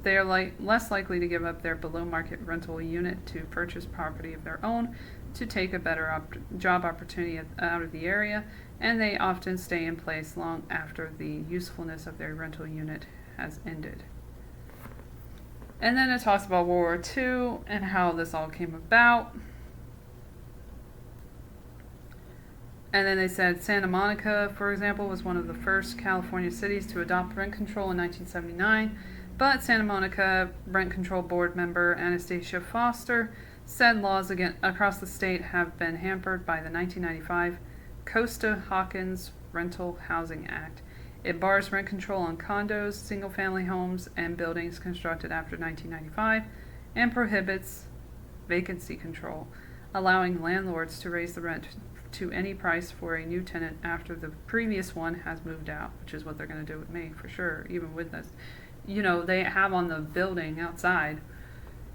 They are less likely to give up their below-market rental unit to purchase property of their own, to take a better job opportunity out of the area, and they often stay in place long after the usefulness of their rental unit has ended. And then it talks about World War II and how this all came about. And then they said Santa Monica, for example, was one of the first California cities to adopt rent control in 1979, but Santa Monica Rent Control Board member Anastasia Foster said laws across the state have been hampered by the 1995 Costa-Hawkins Rental Housing Act. It bars rent control on condos, single-family homes, and buildings constructed after 1995, and prohibits vacancy control, allowing landlords to raise the rent to any price for a new tenant after the previous one has moved out, which is what they're going to do with me, for sure, even with this. You know, they have on the building outside,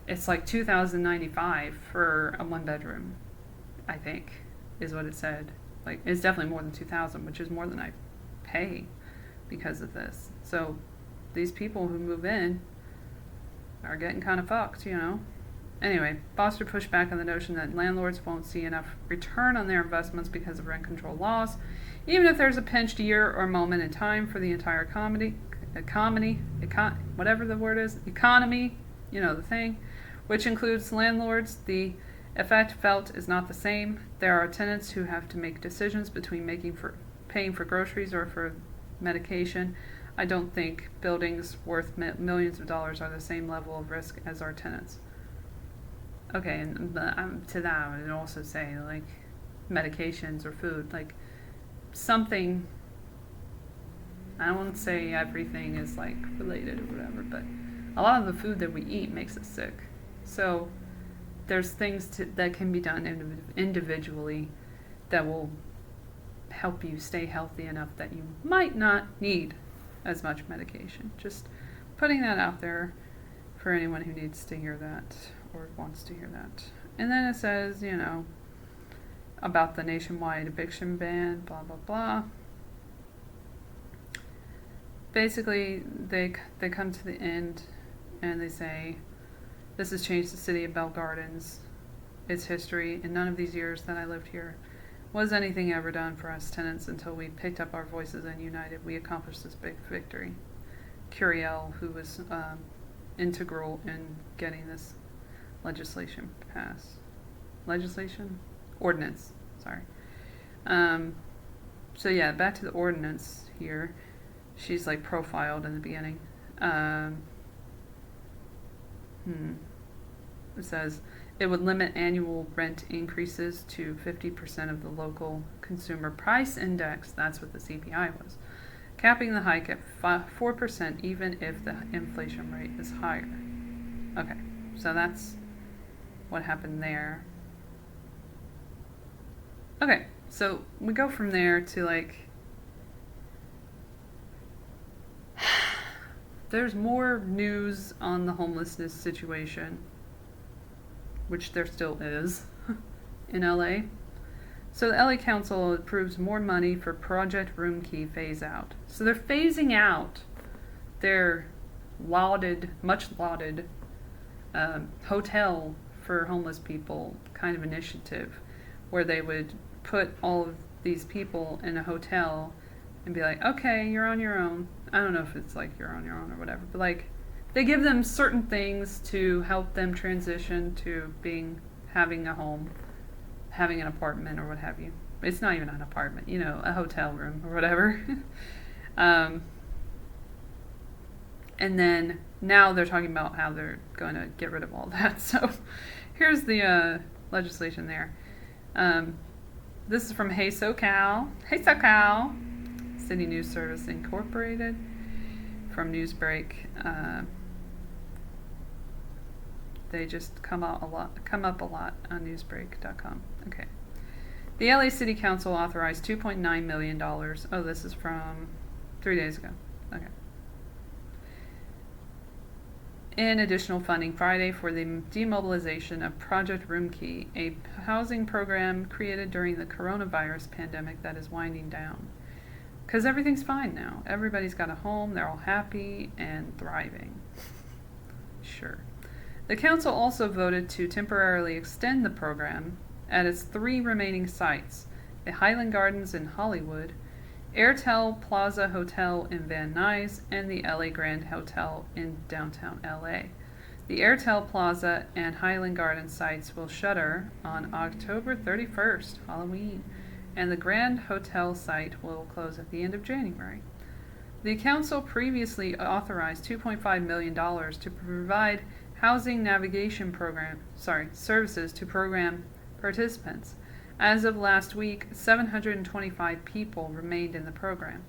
it's like $2,095 for a one-bedroom, I think, is what it said. Like, it's definitely more than $2,000, which is more than I pay because of this. So these people who move in are getting kind of fucked, you know. Anyway, Foster pushed back on the notion that landlords won't see enough return on their investments because of rent control laws, even if there's a pinched year or moment in time for the entire whatever the word is, economy, you know, the thing, which includes landlords. The effect felt is not the same. There are tenants who have to make decisions between paying for groceries or for medication. I don't think buildings worth millions of dollars are the same level of risk as our tenants. Okay, and to that I would also say, like, medications or food, like, something, I don't want to say everything is, like, related or whatever, but a lot of the food that we eat makes us sick. So there's things that can be done individually that will help you stay healthy enough that you might not need as much medication. Just putting that out there for anyone who needs to hear that or wants to hear that. And then it says, you know, about the nationwide eviction ban, blah, blah, blah. Basically, they come to the end and they say, this has changed the city of Bell Gardens, its history. In none of these years that I lived here was anything ever done for us tenants until we picked up our voices and united. We accomplished this big victory. Elle, who was integral in getting this legislation passed. Ordinance, sorry. So yeah, back to the ordinance here. She's like profiled in the beginning. It says it would limit annual rent increases to 50% of the local consumer price index. That's what the CPI was. Capping the hike at 4% even if the inflation rate is higher. Okay, so that's what happened there. Okay, so we go from there to, like, there's more news on the homelessness situation, which there still is, in LA. So the LA Council approves more money for Project Room Key phase out. So they're phasing out their much lauded hotel for homeless people kind of initiative, where they would put all of these people in a hotel and be like, okay, you're on your own. I don't know if it's like you're on your own or whatever, but like they give them certain things to help them transition to having a home, having an apartment or what have you. It's not even an apartment, a hotel room or whatever. And then now they're talking about how they're going to get rid of all that. So here's the legislation there. This is from Hey SoCal, City News Service Incorporated, from Newsbreak. They just come up a lot on newsbreak.com. Okay. The LA City Council authorized $2.9 million. Oh, this is from 3 days ago. Okay. In additional funding Friday for the demobilization of Project Roomkey, a housing program created during the coronavirus pandemic that is winding down. Because everything's fine now. Everybody's got a home, they're all happy and thriving. Sure. The council also voted to temporarily extend the program at its 3 remaining sites, the Highland Gardens in Hollywood, Airtel Plaza Hotel in Van Nuys, and the LA Grand Hotel in downtown LA. The Airtel Plaza and Highland Gardens sites will shutter on October 31st, Halloween, and the Grand Hotel site will close at the end of January. The council previously authorized $2.5 million to provide housing navigation services to program participants. As of last week, 725 people remained in the program.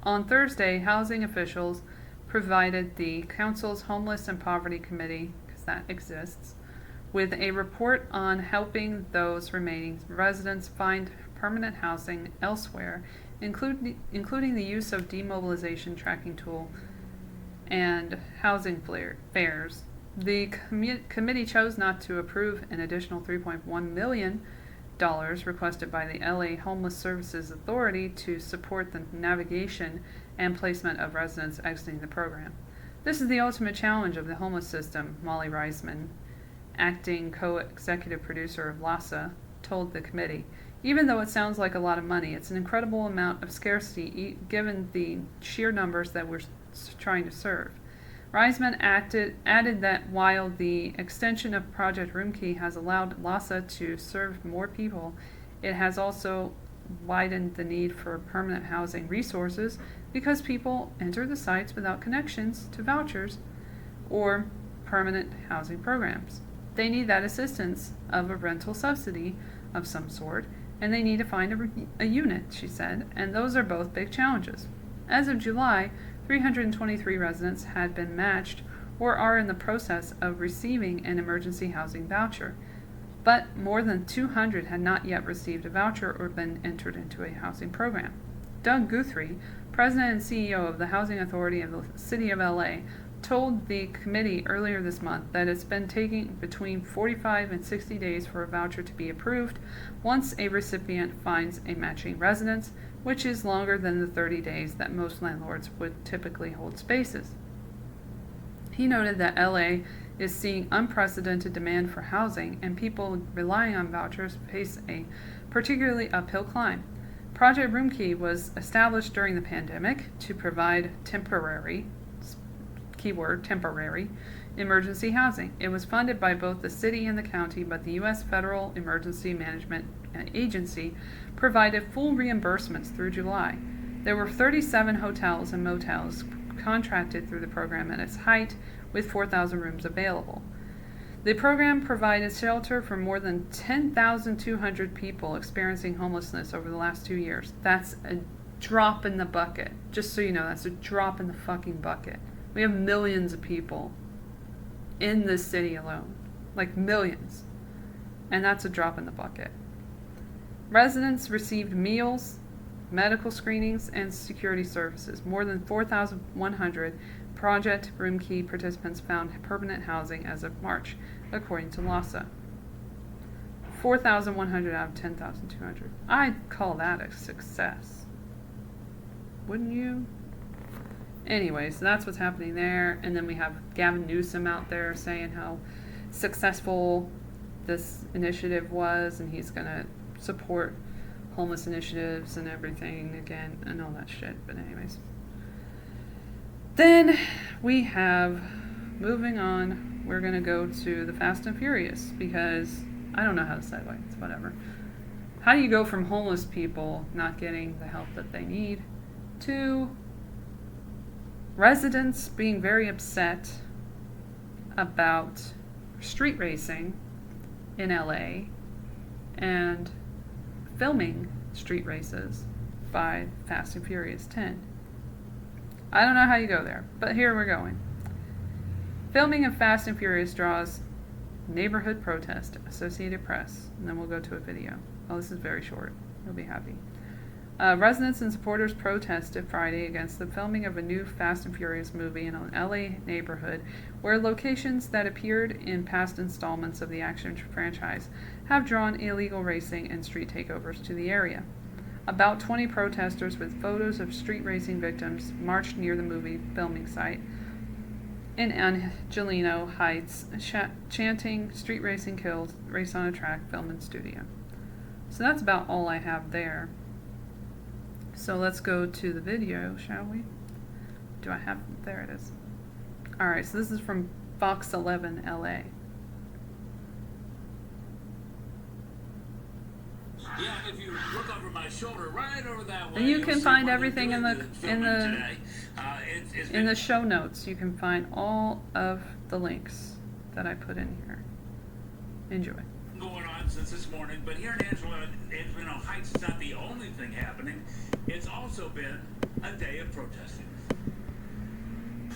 On Thursday, housing officials provided the council's Homeless and Poverty Committee, because that exists, with a report on helping those remaining residents find permanent housing elsewhere, including the use of demobilization tracking tool and housing fairs. The committee chose not to approve an additional $3.1 million requested by the LA Homeless Services Authority to support the navigation and placement of residents exiting the program. This is the ultimate challenge of the homeless system, Molly Reisman, acting co-executive producer of LASA, told the committee. Even though it sounds like a lot of money, it's an incredible amount of scarcity given the sheer numbers that we're trying to serve. Reisman added that while the extension of Project Roomkey has allowed LASA to serve more people, it has also widened the need for permanent housing resources because people enter the sites without connections to vouchers or permanent housing programs. They need that assistance of a rental subsidy of some sort, and they need to find a unit, she said, and those are both big challenges. As of July, 323 residents had been matched or are in the process of receiving an emergency housing voucher, but more than 200 had not yet received a voucher or been entered into a housing program. Doug Guthrie, president and CEO of the Housing Authority of the City of LA, told the committee earlier this month that it's been taking between 45 and 60 days for a voucher to be approved once a recipient finds a matching residence, which is longer than the 30 days that most landlords would typically hold spaces. He noted that LA is seeing unprecedented demand for housing, and people relying on vouchers face a particularly uphill climb. Project Roomkey was established during the pandemic to provide temporary, keyword temporary, emergency housing. It was funded by both the city and the county, but the U.S. Federal Emergency Management Agency provided full reimbursements through July. There were 37 hotels and motels contracted through the program at its height, with 4,000 rooms available. The program provided shelter for more than 10,200 people experiencing homelessness over the last 2 years. That's a drop in the bucket. Just so you know, that's a drop in the fucking bucket. We have millions of people in this city alone. Like millions. And that's a drop in the bucket. Residents received meals, medical screenings, and security services. More than 4,100 Project Roomkey participants found permanent housing as of March, according to LASA. 4,100 out of 10,200. I'd call that a success. Wouldn't you? Anyways, so that's what's happening there. And then we have Gavin Newsom out there saying how successful this initiative was, and he's going to support homeless initiatives and everything again and all that shit. But anyways. Then we have, moving on, we're going to go to the Fast and Furious because I don't know how to segue. It's whatever. How do you go from homeless people not getting the help that they need to residents being very upset about street racing in LA and filming street races by Fast and Furious 10? I don't know how you go there, but here we're going. Filming of Fast and Furious draws neighborhood protest, Associated Press, and then we'll go to a video. Oh, this is very short. You'll be happy. Residents and supporters protested Friday against the filming of a new Fast and Furious movie in an LA neighborhood where locations that appeared in past installments of the action franchise have drawn illegal racing and street takeovers to the area. About 20 protesters with photos of street racing victims marched near the movie filming site in Angelino Heights, chanting, "Street racing kills, race on a track, film in studio." So that's about all I have there. So let's go to the video, shall we? Do I have, there it is. Alright, so this is from Fox 11 LA. Yeah, if you look over my shoulder, right over that way, and you can find everything in the show notes. You can find all of the links that I put in here. Enjoy. Going on since this morning, but here in Angelino Heights, it's not the only thing happening. It's also been a day of protesting.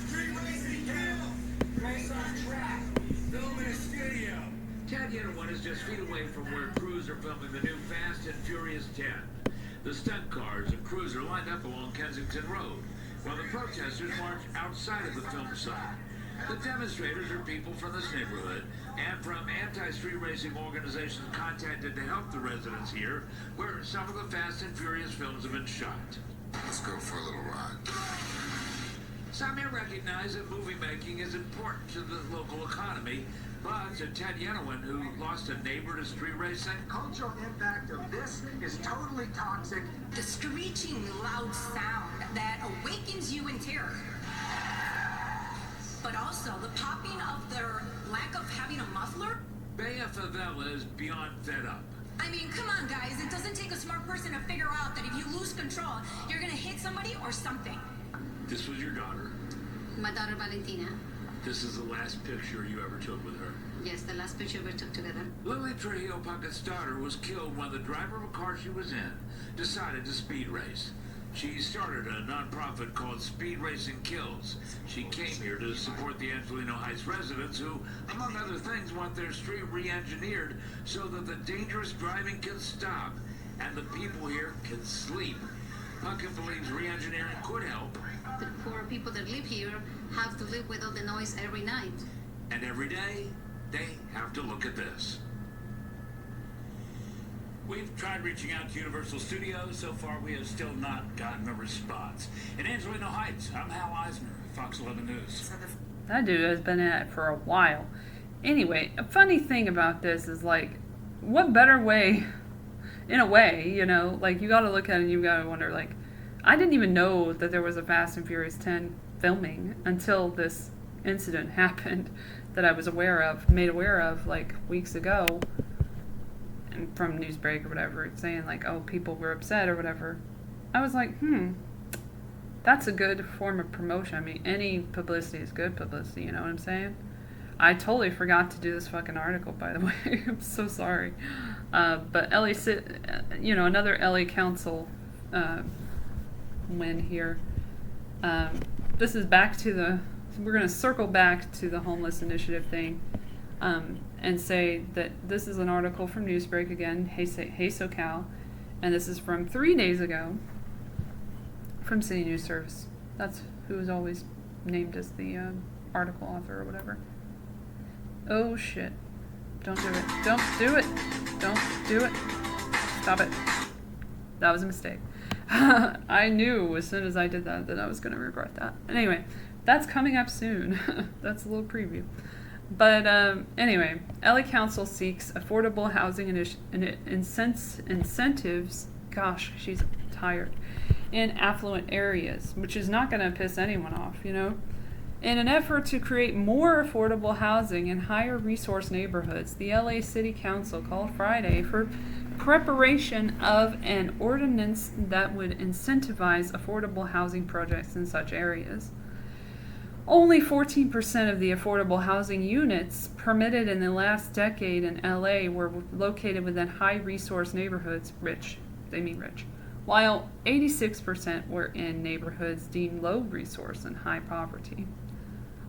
Street racing kills, race on track, film in a studio. Ted Yettlewood is just feet away from where crews are filming the new Fast and Furious 10. The stunt cars and crews are lined up along Kensington Road, while the protesters march outside of the film site. The demonstrators are people from this neighborhood and from anti-street racing organizations contacted to help the residents here, where some of the Fast and Furious films have been shot. Let's go for a little ride. Some here recognize that movie making is important to the local economy, but to Ted Yettlewood, who lost a neighbor to street racing, the cultural impact of this is totally toxic. The screeching loud sound that awakens you in terror. But also the popping of their lack of having a muffler. Bea Favela is beyond fed up. I mean, come on, guys. It doesn't take a smart person to figure out that if you lose control, you're going to hit somebody or something. This was your daughter? My daughter, Valentina. This is the last picture you ever took with her? Yes, the last picture we took together. Lily Trujillo Puckett's daughter was killed when the driver of a car she was in decided to speed race. She started a nonprofit called Speed Racing Kills. She came here to support the Angelino Heights residents who, among other things, want their street re-engineered so that the dangerous driving can stop and the people here can sleep. Puckett believes re-engineering could help. The poor people that live here have to live with all the noise every night. And every day, they have to look at this. We've tried reaching out to Universal Studios. So far, we have still not gotten a response. In Angelino Heights, I'm Hal Eisner, Fox 11 News. That dude has been at it for a while. Anyway, a funny thing about this is, like, what better way, in a way, you know, like, you gotta look at it and you gotta wonder, like, I didn't even know that there was a Fast and Furious 10 filming until this incident happened that I was made aware of, like, weeks ago. From Newsbreak or whatever, saying like, oh, people were upset or whatever. I was like, that's a good form of promotion. I mean, any publicity is good publicity, you know what I'm saying? I totally forgot to do this fucking article, by the way. I'm so sorry. But LA, you know, another LA council win here. This is back to we're going to circle back to the homeless initiative thing. And say that this is an article from Newsbreak again, Hey SoCal, and this is from 3 days ago from City News Service. That's who is always named as the article author or whatever. Oh shit. Don't do it. Don't do it. Don't do it. Stop it. That was a mistake. I knew as soon as I did that I was going to regret that. Anyway, that's coming up soon. That's a little preview. But anyway, LA Council seeks affordable housing incentives gosh, she's tired. In affluent areas, which is not going to piss anyone off, you know? In an effort to create more affordable housing in higher resource neighborhoods, the LA City Council called Friday for preparation of an ordinance that would incentivize affordable housing projects in such areas. Only 14% of the affordable housing units permitted in the last decade in LA were located within high resource neighborhoods, rich, while 86% were in neighborhoods deemed low resource and high poverty.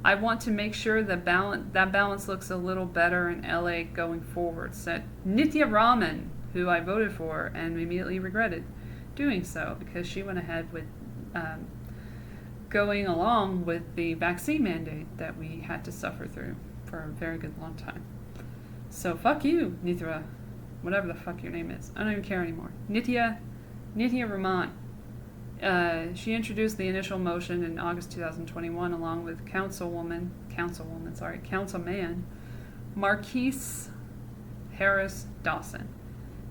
I want to make sure that balance looks a little better in LA going forward, said Nithya Raman, who I voted for and immediately regretted doing so because she went ahead with going along with the vaccine mandate that we had to suffer through for a very good long time. So fuck you, Nithya, whatever the fuck your name is. I don't even care anymore. Nithya Raman. She introduced the initial motion in August 2021 along with Councilman Marquise Harris Dawson.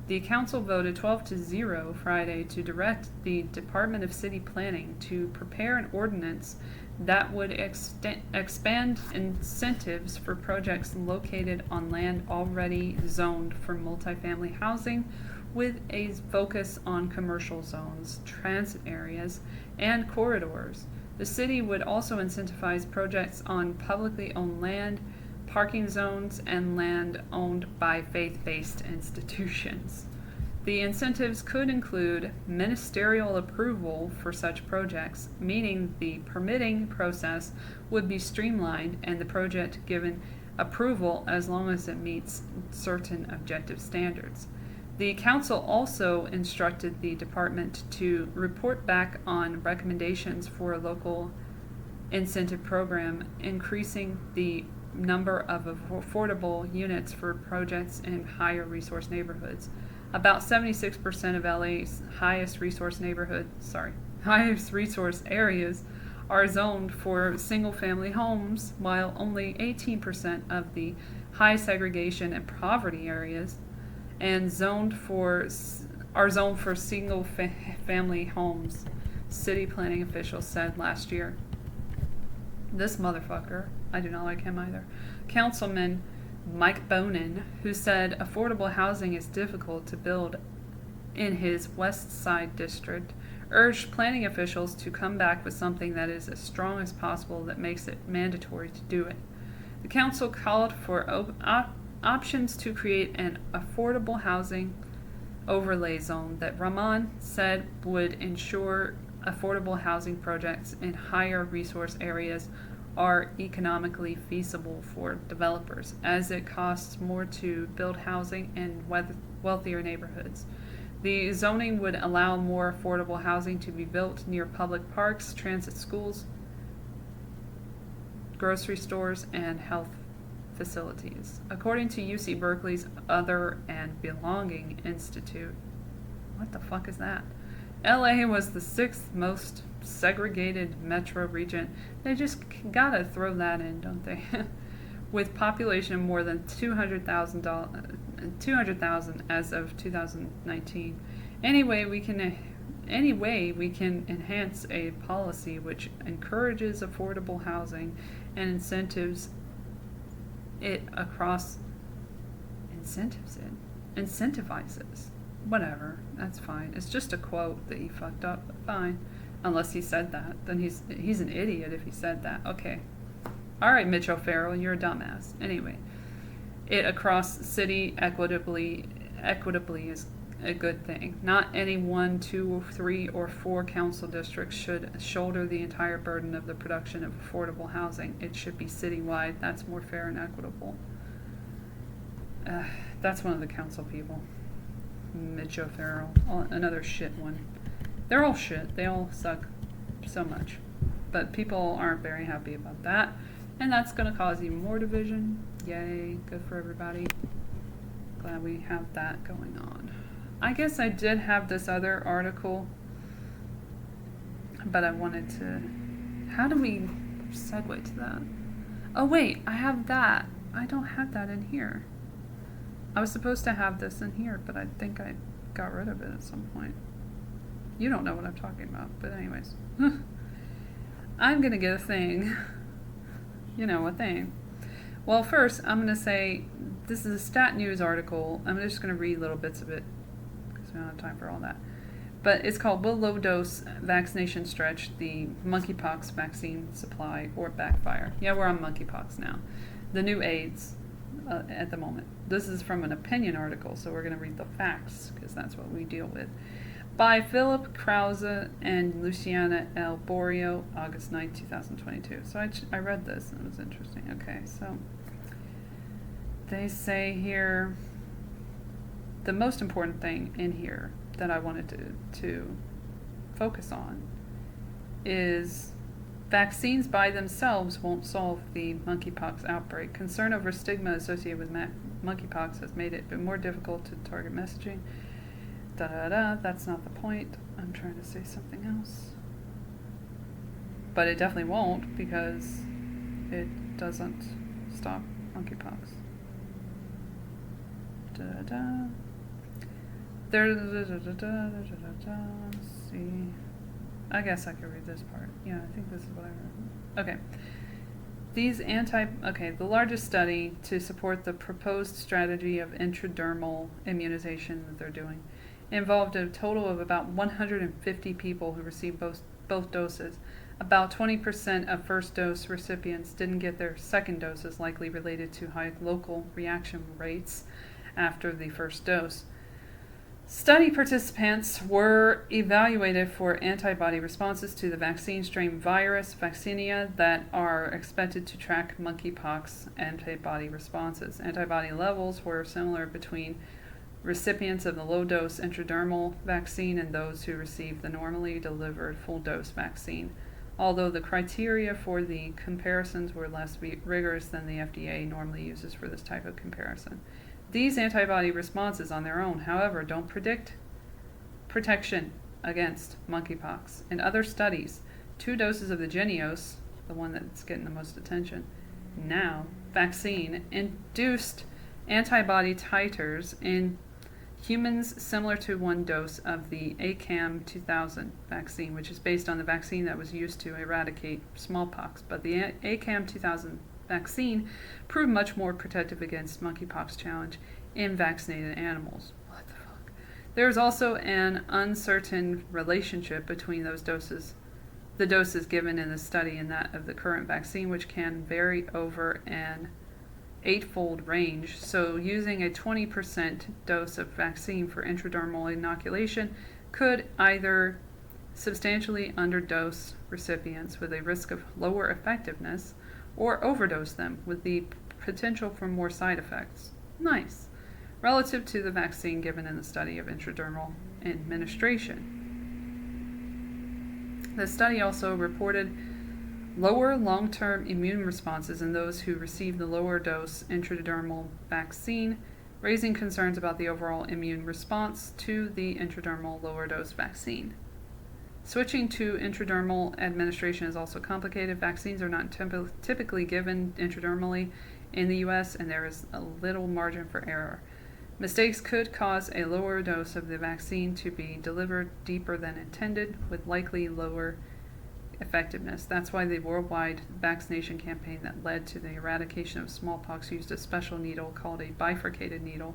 The council voted 12-0 Friday to direct the Department of City Planning to prepare an ordinance that would expand incentives for projects located on land already zoned for multifamily housing, with a focus on commercial zones, transit areas, and corridors. The city would also incentivize projects on publicly owned land, parking zones, and land owned by faith-based institutions. The incentives could include ministerial approval for such projects, meaning the permitting process would be streamlined and the project given approval as long as it meets certain objective standards. The council also instructed the department to report back on recommendations for a local incentive program, increasing the number of affordable units for projects in higher resource neighborhoods. About 76% of LA's highest resource areas are zoned for single-family homes, while only 18% of the high segregation and poverty areas are zoned for single-family homes, city planning officials said last year. This motherfucker, I do not like him either, Councilman Mike Bonin, who said affordable housing is difficult to build in his West Side district, urged planning officials to come back with something that is as strong as possible that makes it mandatory to do it. The council called for options to create an affordable housing overlay zone that Rahman said would ensure affordable housing projects in higher resource areas are economically feasible for developers, as it costs more to build housing in wealthier neighborhoods. The zoning would allow more affordable housing to be built near public parks, transit schools, grocery stores, and health facilities. According to UC Berkeley's Other and Belonging Institute, what the fuck is that? LA was the 6th most segregated metro region. They just gotta throw that in, don't they? With population of more than 200,000 as of 2019. Any way we can enhance a policy which encourages affordable housing and incentivizes whatever, that's fine. It's just a quote that he fucked up, but fine. Unless he said that, then he's an idiot if he said that. Okay. All right, Mitch O'Farrell, you're a dumbass. Anyway, it across city equitably is a good thing. Not any 1, 2, 3, or 4 council districts should shoulder the entire burden of the production of affordable housing. It should be citywide. That's more fair and equitable. That's one of the council people. Mitch O'Farrell, another shit one. They're all shit. They all suck so much. But people aren't very happy about that. And that's going to cause even more division. Yay. Good for everybody. Glad we have that going on. I guess I did have this other article. But I wanted to... How do we segue to that? Oh wait, I have that. I don't have that in here. I was supposed to have this in here, but I think I got rid of it at some point. You don't know what I'm talking about, but anyways. I'm going to get a thing. You know, a thing. Well, first, I'm going to say, this is a Stat News article. I'm just going to read little bits of it, because we don't have time for all that. But it's called Will Low Dose Vaccination Stretch the Monkeypox Vaccine Supply or Backfire? Yeah, we're on monkeypox now. The new AIDS at the moment. This is from an opinion article, so we're going to read the facts, because that's what we deal with. By Philip Krause and Luciana Elle, Borio, August 9, 2022. So I read this, and it was interesting. Okay, so they say here, the most important thing in here that I wanted to focus on is vaccines by themselves won't solve the monkeypox outbreak. Concern over stigma associated with monkeypox has made it more difficult to target messaging. That's not the point. I'm trying to say something else. But it definitely won't, because it doesn't stop monkeypox. Let's see. I guess I could read this part. Yeah, I think this is what I read. Okay. The largest study to support the proposed strategy of intradermal immunization that they're doing involved a total of about 150 people who received both doses. About 20% of first dose recipients didn't get their second doses, likely related to high local reaction rates after the first dose. Study participants were evaluated for antibody responses to the vaccine strain virus, vaccinia, that are expected to track monkeypox antibody responses. Antibody levels were similar between recipients of the low-dose intradermal vaccine and those who received the normally delivered full-dose vaccine, although the criteria for the comparisons were less rigorous than the FDA normally uses for this type of comparison. These antibody responses on their own, however, don't predict protection against monkeypox. In other studies, 2 doses of the Jynneos, the one that's getting the most attention now, vaccine, induced antibody titers in humans similar to 1 dose of the ACAM 2000 vaccine, which is based on the vaccine that was used to eradicate smallpox. But the ACAM 2000 vaccine proved much more protective against monkeypox challenge in vaccinated animals. What the fuck? There is also an uncertain relationship between those doses, the doses given in the study and that of the current vaccine, which can vary over an 8-fold range. So using a 20% dose of vaccine for intradermal inoculation could either substantially underdose recipients with a risk of lower effectiveness, or overdose them with the potential for more side effects. Nice. Relative to the vaccine given in the study of intradermal administration. The study also reported lower long-term immune responses in those who received the lower dose intradermal vaccine, raising concerns about the overall immune response to the intradermal lower dose vaccine. Switching to intradermal administration is also complicated. Vaccines are not typically given intradermally in the U.S., and there is a little margin for error. Mistakes could cause a lower dose of the vaccine to be delivered deeper than intended, with likely lower effectiveness. That's why the worldwide vaccination campaign that led to the eradication of smallpox used a special needle called a bifurcated needle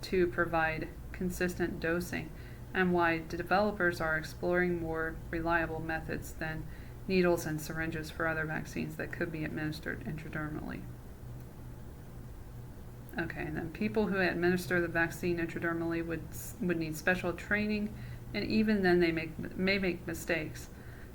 to provide consistent dosing, and why developers are exploring more reliable methods than needles and syringes for other vaccines that could be administered intradermally. Okay, and then people who administer the vaccine intradermally would need special training, and even then they may make mistakes.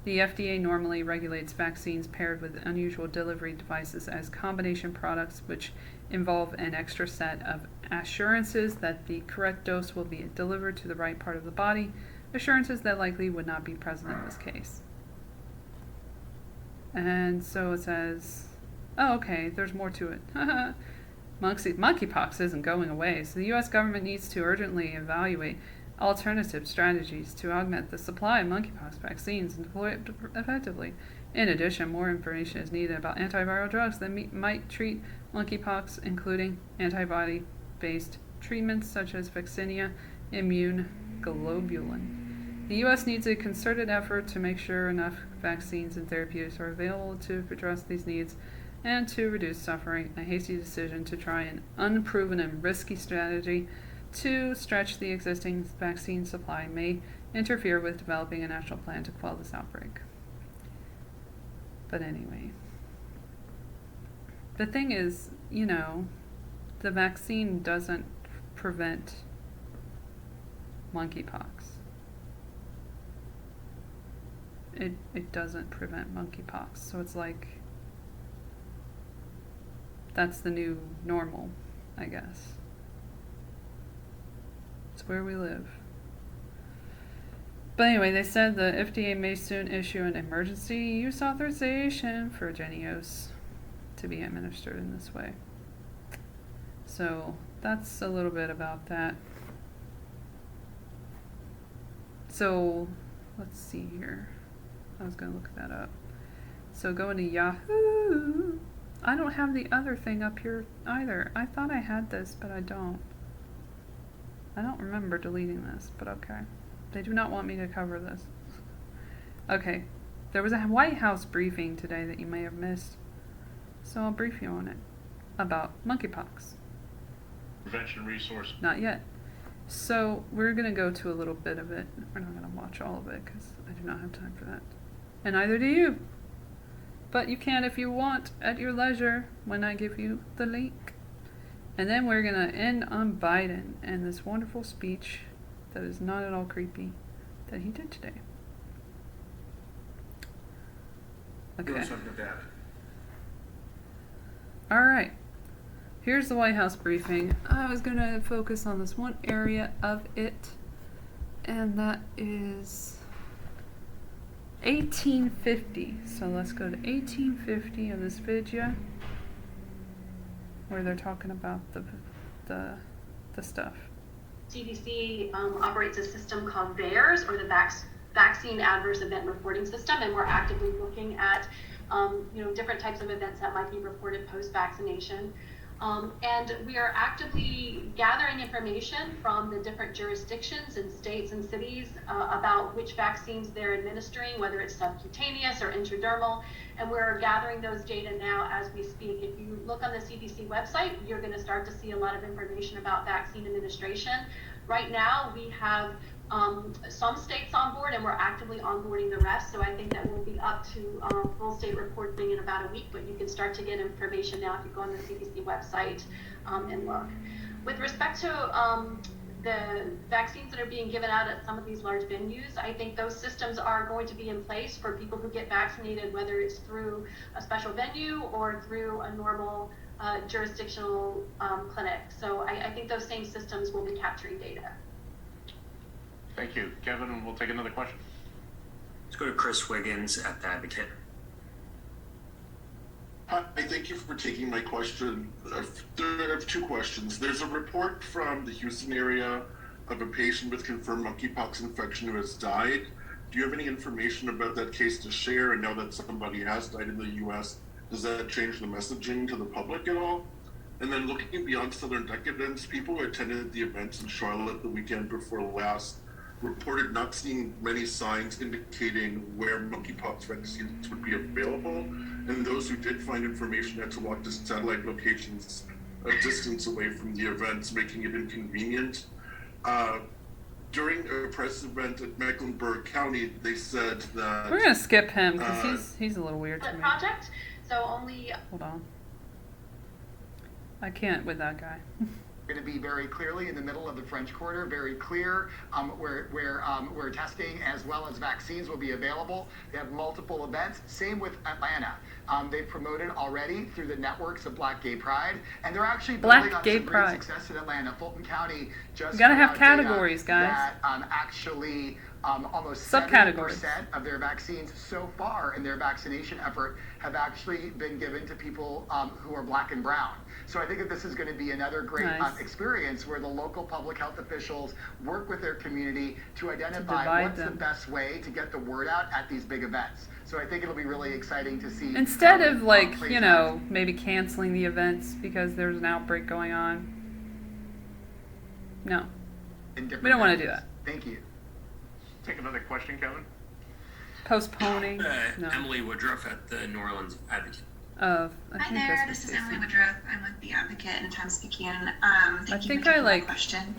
The FDA normally regulates vaccines paired with unusual delivery devices as combination products, which involve an extra set of assurances that the correct dose will be delivered to the right part of the body, assurances that likely would not be present in this case. And so it says, oh, okay, there's more to it. Monkeypox isn't going away, so the U.S. government needs to urgently evaluate alternative strategies to augment the supply of monkeypox vaccines and deploy it effectively. In addition, more information is needed about antiviral drugs that might treat monkeypox, including antibody-based treatments such as vaccinia immune globulin. The U.S. needs a concerted effort to make sure enough vaccines and therapeutics are available to address these needs and to reduce suffering. A hasty decision to try an unproven and risky strategy to stretch the existing vaccine supply may interfere with developing a national plan to quell this outbreak. But anyway, the thing is, you know, the vaccine doesn't prevent monkeypox. It doesn't prevent monkeypox. So it's like, that's the new normal, I guess. It's where we live. But anyway, they said the FDA may soon issue an emergency use authorization for Jynneos to be administered in this way. So that's a little bit about that. So let's see here. I was going to look that up. So going to Yahoo. I don't have the other thing up here either. I thought I had this, but I don't. I don't remember deleting this, but okay. They do not want me to cover this. Okay. There was a White House briefing today that you may have missed. So I'll brief you on it. About monkeypox. Prevention resource. Not yet. So we're going to go to a little bit of it. We're not going to watch all of it because I do not have time for that. And neither do you. But you can if you want at your leisure when I give you the link. And then we're going to end on Biden and this wonderful speech that is not at all creepy that he did today. Okay. All right. Here's the White House briefing. I was going to focus on this one area of it, and that is 1850. So let's go to 1850 of this video where they're talking about the stuff. CDC operates a system called VAERS, or the Vaccine Adverse Event Reporting System, and we're actively looking at different types of events that might be reported post-vaccination. And we are actively gathering information from the different jurisdictions and states and cities about which vaccines they're administering, whether it's subcutaneous or intradermal. And we're gathering those data now as we speak. If you look on the CDC website, you're going to start to see a lot of information about vaccine administration. Right now, we have some states on board, and we're actively onboarding the rest. So I think that we'll be up to full state reporting in about a week, but you can start to get information now if you go on the CDC website and look. With respect to the vaccines that are being given out at some of these large venues, I think those systems are going to be in place for people who get vaccinated, whether it's through a special venue or through a normal jurisdictional clinic. So I think those same systems will be capturing data. Thank you. Kevin, we'll take another question. Let's go to Chris Wiggins at The Advocate. Hi, thank you for taking my question. There are two questions. There's a report from the Houston area of a patient with confirmed monkeypox infection who has died. Do you have any information about that case to share? And now that somebody has died in the U.S., does that change the messaging to the public at all? And then looking beyond Southern Decadence, people who attended the events in Charlotte the weekend before last reported not seeing many signs indicating where monkeypox vaccines would be available, and those who did find information had to walk to satellite locations a distance away from the events, making it inconvenient. During a press event at Mecklenburg County, they said that... We're going to skip him because he's a little weird to me. Project, so only... Hold on. I can't with that guy. Going to be very clearly in the middle of the French Quarter, very clear where testing as well as vaccines will be available. They have multiple events. Same with Atlanta. They've promoted already through the networks of Black Gay Pride, and they're actually building on some great success in Atlanta. Fulton County just you gotta have categories, guys. That actually almost subcategories 70% of their vaccines so far in their vaccination effort have actually been given to people who are Black and brown. So I think that this is going to be another great experience where the local public health officials work with their community to identify what's the best way to get the word out at these big events. So I think it'll be really exciting to see. Instead of maybe canceling the events because there's an outbreak going on. No. in different We don't want to venues. do that. Thank you. Take another question, Kevin. Postponing. No. Emily Woodruff at the New Orleans Advocate. I Hi there, this is Emily Woodruff. I'm with the Advocate and Times-Picayune. I think I like question.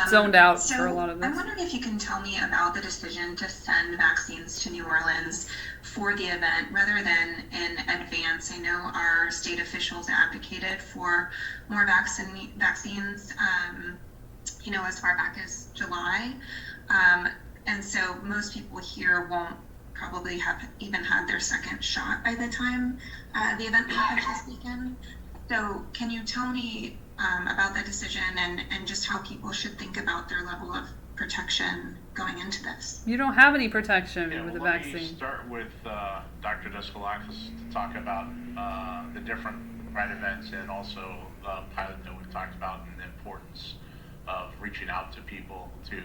zoned out So for a lot of this. I'm wondering if you can tell me about the decision to send vaccines to New Orleans for the event rather than in advance. I know our state officials advocated for more vaccines, as far back as July. And so most people here won't probably have even had their second shot by the time the event happens this weekend. So can you tell me about that decision and just how people should think about their level of protection going into this? You don't have any protection with the Let vaccine. me start with Dr. Deskalakis to talk about the different Pride events and also the pilot that we've talked about and the importance of reaching out to people to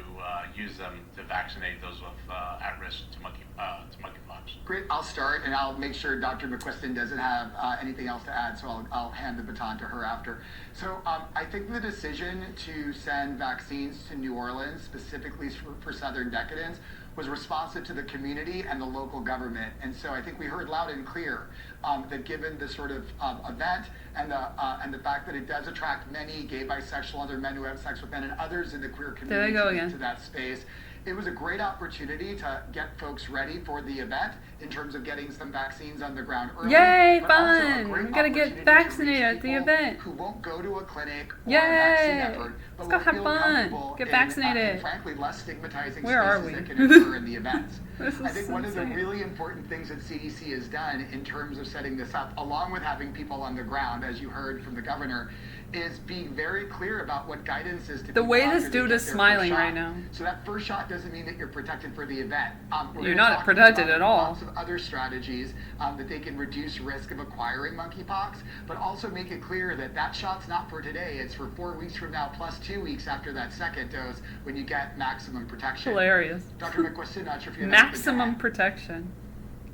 use them to vaccinate those with at risk to monkeypox. Great, I'll start, and I'll make sure Dr. McQuiston doesn't have anything else to add, so I'll hand the baton to her after. So I think the decision to send vaccines to New Orleans, specifically for Southern Decadence, was responsive to the community and the local government. And so I think we heard loud and clear that given the sort of event and the fact that it does attract many gay, bisexual, other men who have sex with men, and others in the queer community to that space, it was a great opportunity to get folks ready for the event in terms of getting some vaccines on the ground early. Yay, fun! We gotta get vaccinated at the event. Who won't go to a clinic or Yay! a vaccine effort, but Let's go have fun. Get vaccinated. And frankly, less stigmatizing Where are spaces we? that can occur in the events. I think one of the really important things that CDC has done in terms of setting this up, along with having people on the ground, as you heard from the governor, is being very clear about what guidance is to the way people this dude is smiling right now. So that first shot doesn't mean that you're protected for the event. You're not protected at all. Lots of other strategies that they can reduce risk of acquiring monkeypox, but also make it clear that that shot's not for today. It's for 4 weeks from now, plus 2 weeks after that second dose, when you get maximum protection. Hilarious. Dr. McQuiston, not sure if you have maximum protection.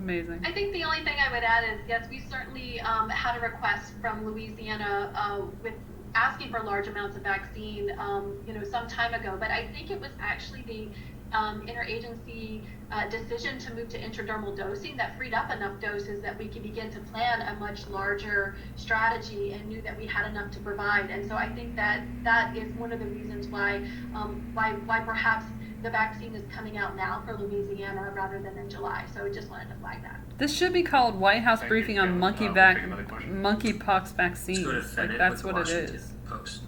Amazing. I think the only thing I would add is, yes, we certainly had a request from Louisiana with asking for large amounts of vaccine, some time ago. But I think it was actually the interagency decision to move to intradermal dosing that freed up enough doses that we could begin to plan a much larger strategy and knew that we had enough to provide. And so I think that is one of the reasons why perhaps the vaccine is coming out now for Louisiana rather than in July. So I just wanted to flag that. This should be called White House briefing on monkeypox vaccines. Like, that's what it is. Post.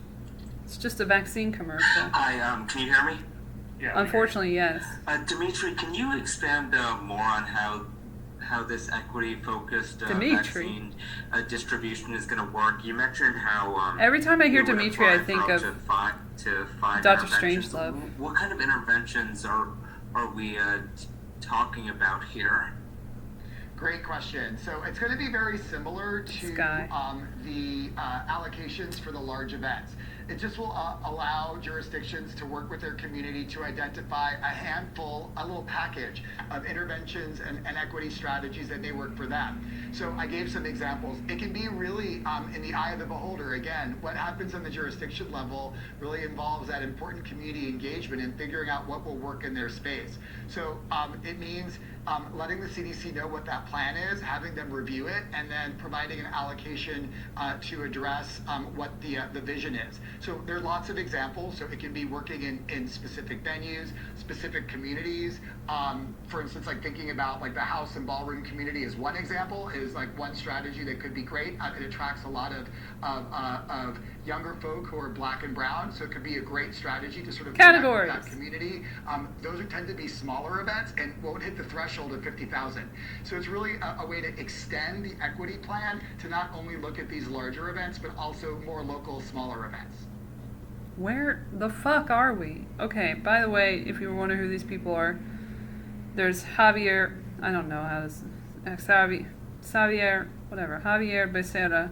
It's just a vaccine commercial. Hi, can you hear me? Yeah. Unfortunately, yes. Dimitri, can you expand more on how this equity-focused vaccine distribution is going to work? You mentioned how every time I hear Dimitri, I think of Dr. Strangelove. What kind of interventions are we talking about here? Great question. So it's going to be very similar to the allocations for the large events. It just will allow jurisdictions to work with their community to identify a little package of interventions and equity strategies that may work for them. So I gave some examples. It can be really in the eye of the beholder. Again, what happens on the jurisdiction level really involves that important community engagement and figuring out what will work in their space. So it means letting the CDC know what that plan is, having them review it, and then providing an allocation to address what the vision is. So there are lots of examples. So it can be working in specific venues, specific communities. For instance, like thinking about like the house and ballroom community is one example, is like one strategy that could be great. It attracts a lot of younger folk who are Black and brown, so it could be a great strategy to sort of categories that community. Those tend to be smaller events and won't hit the threshold of 50,000. So it's really a way to extend the equity plan to not only look at these larger events, but also more local, smaller events. Where the fuck are we? Okay, by the way, if you were wondering who these people are, there's Javier, I don't know how to say, Javier Becerra,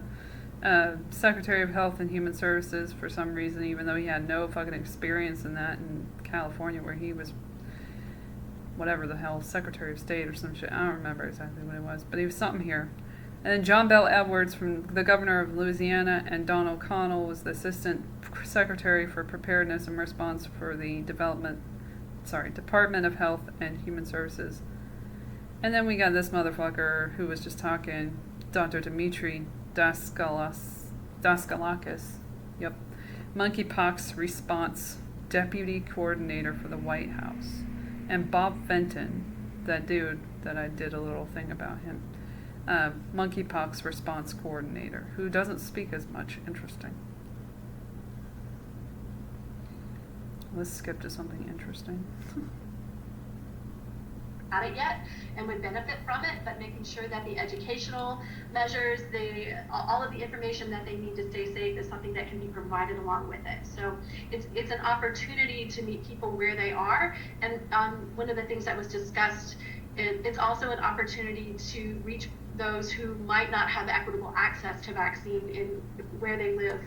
Secretary of Health and Human Services for some reason, even though he had no fucking experience in that in California, where he was whatever the hell, Secretary of State or some shit. I don't remember exactly what it was, but he was something here. And then John Bell Edwards, from the governor of Louisiana, and Don O'Connell was the assistant secretary for preparedness and response for the Department of Health and Human Services. And then we got this motherfucker who was just talking, Dr. Dimitri Daskalakis. Yep. Monkeypox response deputy coordinator for the White House. And Bob Fenton, that dude that I did a little thing about him. Monkeypox response coordinator, who doesn't speak as much. Interesting. Let's skip to something interesting. At it yet and would benefit from it, but making sure that the educational measures, all of the information that they need to stay safe is something that can be provided along with it. So it's an opportunity to meet people where they are, and one of the things that was discussed, it's also an opportunity to reach those who might not have equitable access to vaccine in where they live,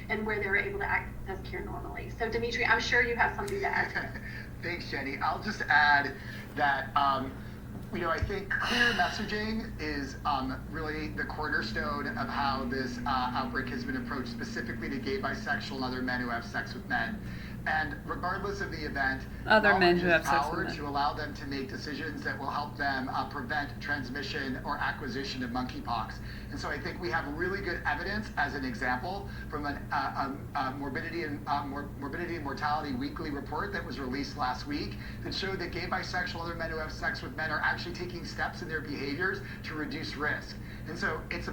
and where they're able to access care normally. So Dimitri, I'm sure you have something to add to that. Thanks, Jenny. I'll just add that, I think clear messaging is really the cornerstone of how this outbreak has been approached, specifically to gay, bisexual, and other men who have sex with men. And regardless of the event, other men who have sex power with men, to allow them to make decisions that will help them prevent transmission or acquisition of monkeypox. And so I think we have really good evidence as an example from a morbidity and mortality weekly report that was released last week that showed that gay, bisexual, other men who have sex with men are actually taking steps in their behaviors to reduce risk. And so it's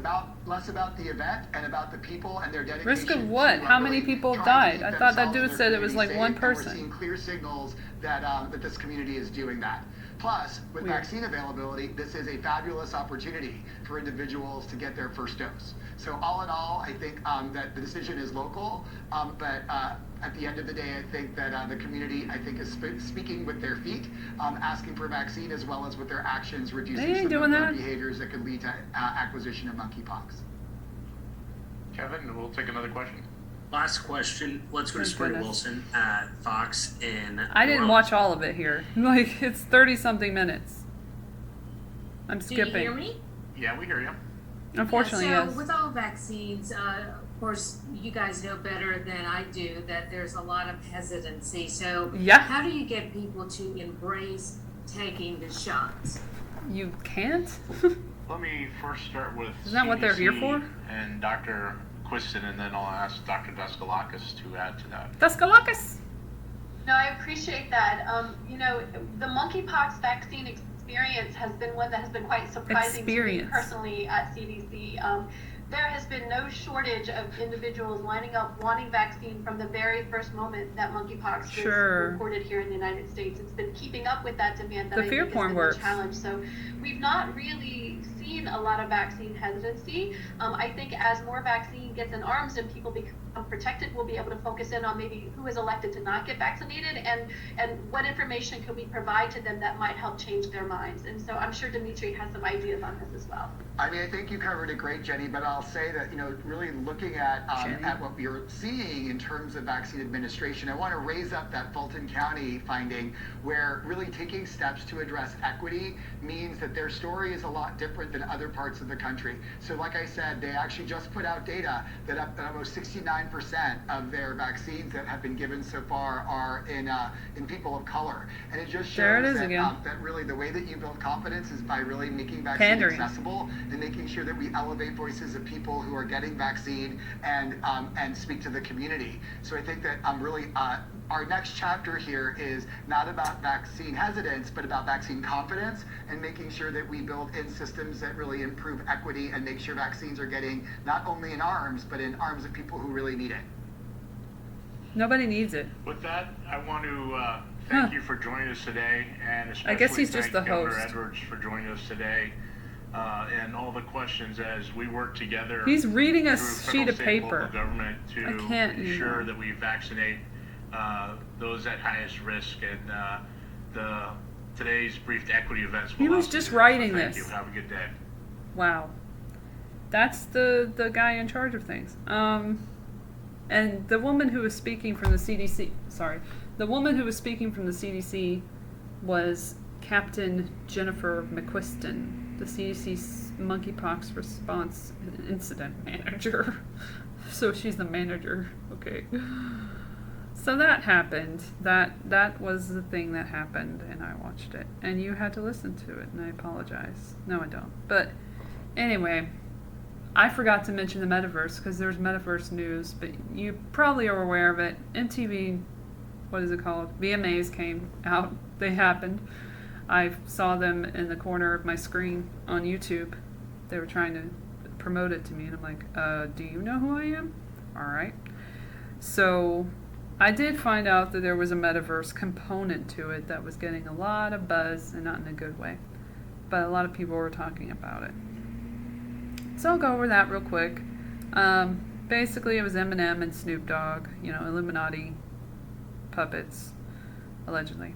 less about the event and about the people and their dedication. Risk of what? How many people died? I thought that dude said it was like one person. We're seeing clear signals that this community is doing that. Plus, with vaccine availability, this is a fabulous opportunity for individuals to get their first dose. So all in all, I think that the decision is local, but at the end of the day, I think that the community, is speaking with their feet, asking for vaccine, as well as with their actions, reducing some of the behaviors that could lead to acquisition of monkeypox. Kevin, we'll take another question. Last question. Let's go to Spring Wilson at Fox in. I didn't watch all of it here. Like, it's 30-something minutes. I'm skipping. Do you hear me? Yeah, we hear you. Unfortunately, yes. Yes. With all vaccines, of course, you guys know better than I do that there's a lot of hesitancy. So how do you get people to embrace taking the shots? You can't? Let me first start with Isn't that what they're here for? And Dr. Quiston, and then I'll ask Dr. Daskalakis to add to that. Daskalakis! No, I appreciate that. The monkeypox vaccine experience has been one that has been quite surprising to me personally at CDC. There has been no shortage of individuals lining up wanting vaccine from the very first moment that monkeypox was reported here in the United States. It's been keeping up with that demand that I think has been the challenge. So we've not really seen a lot of vaccine hesitancy. I think as more vaccine gets in arms and people become protected, we'll be able to focus in on maybe who is elected to not get vaccinated and what information can we provide to them that might help change their minds. And so I'm sure Dimitri has some ideas on this as well. I mean, I think you covered it great, Jenny, but I'll say that, really looking at what we are seeing in terms of vaccine administration, I want to raise up that Fulton County finding where really taking steps to address equity means that their story is a lot different than other parts of the country. So like I said, they actually just put out data that almost 69% of their vaccines that have been given so far are in people of color. And it just shows that really the way that you build confidence is by really making vaccine accessible and making sure that we elevate voices of people who are getting vaccine and speak to the community. So I think that really our next chapter here is not about vaccine hesitance, but about vaccine confidence and making sure that we build in systems that really improve equity and make sure vaccines are getting not only in arms, but in arms of people who really need it. Nobody needs it. With that, I want to thank you for joining us today, and especially I guess he's just the Governor host. Edwards for joining us today. And all the questions as we work together. He's reading a sheet of paper. Government to ensure that we vaccinate those at highest risk, and today's briefed equity events. He was just writing this. Thank you. Have a good day. Wow, that's the guy in charge of things. And the woman who was speaking from the CDC. The woman who was speaking from the CDC was Captain Jennifer McQuiston. the CDC Monkeypox response incident manager. So she's the manager. Okay. So that happened. That was the thing that happened, and I watched it. And you had to listen to it, and I apologize. No, I don't. But anyway, I forgot to mention the metaverse, because there's metaverse news, but you probably are aware of it. MTV, what is it called? VMAs came out. They happened. I saw them in the corner of my screen on YouTube. They were trying to promote it to me, and I'm like, do you know who I am? Alright. So I did find out that there was a metaverse component to it that was getting a lot of buzz, and not in a good way. But a lot of people were talking about it. So I'll go over that real quick. Basically, it was Eminem and Snoop Dogg, Illuminati puppets, allegedly.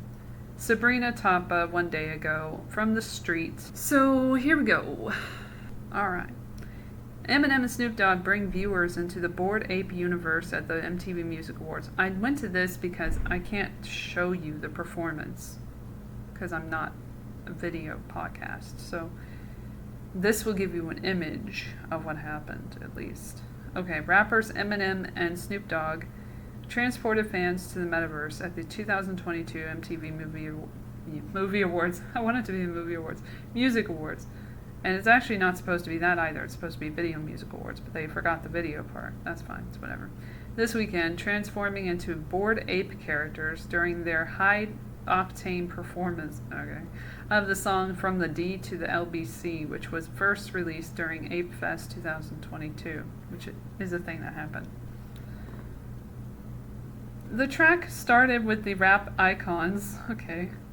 Sabrina Tapa one day ago from the streets. So here we go. Alright. Eminem and Snoop Dogg bring viewers into the Bored Ape universe at the MTV Music Awards. I went to this because I can't show you the performance, because I'm not a video podcast. So this will give you an image of what happened, at least. Okay, rappers Eminem and Snoop Dogg transported fans to the metaverse at the 2022 MTV Movie Awards. I want it to be the Movie Awards. Music Awards. And it's actually not supposed to be that either. It's supposed to be Video Music Awards, but they forgot the video part. That's fine. It's whatever. This weekend, transforming into Bored Ape characters during their high-octane performance of the song From the D to the LBC, which was first released during Ape Fest 2022, which is a thing that happened. The track started with the rap icons,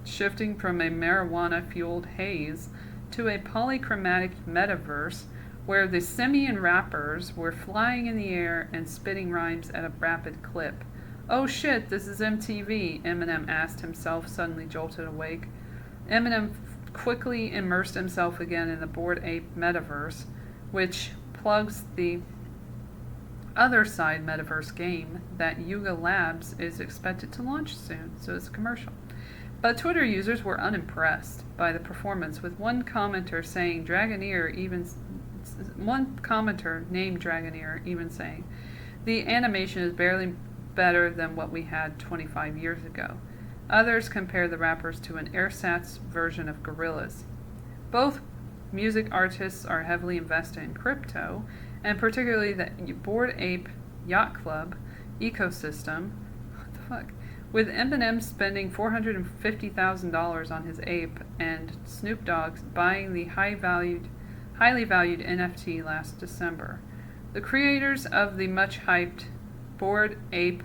shifting from a marijuana-fueled haze to a polychromatic metaverse where the simian rappers were flying in the air and spitting rhymes at a rapid clip. Oh shit, this is MTV, Eminem asked himself, suddenly jolted awake. Eminem quickly immersed himself again in the Bored Ape metaverse, which plugs the other side metaverse game that Yuga Labs is expected to launch soon, so it's a commercial. But Twitter users were unimpressed by the performance, with one commenter named Dragoneer even saying, "The animation is barely better than what we had 25 years ago." Others compare the rappers to an ersatz version of gorillas. Both music artists are heavily invested in crypto, and particularly the Bored Ape Yacht Club ecosystem. What the fuck? With Eminem spending $450,000 on his ape and Snoop Dogg buying the highly valued NFT last December. The creators of the much-hyped Bored Ape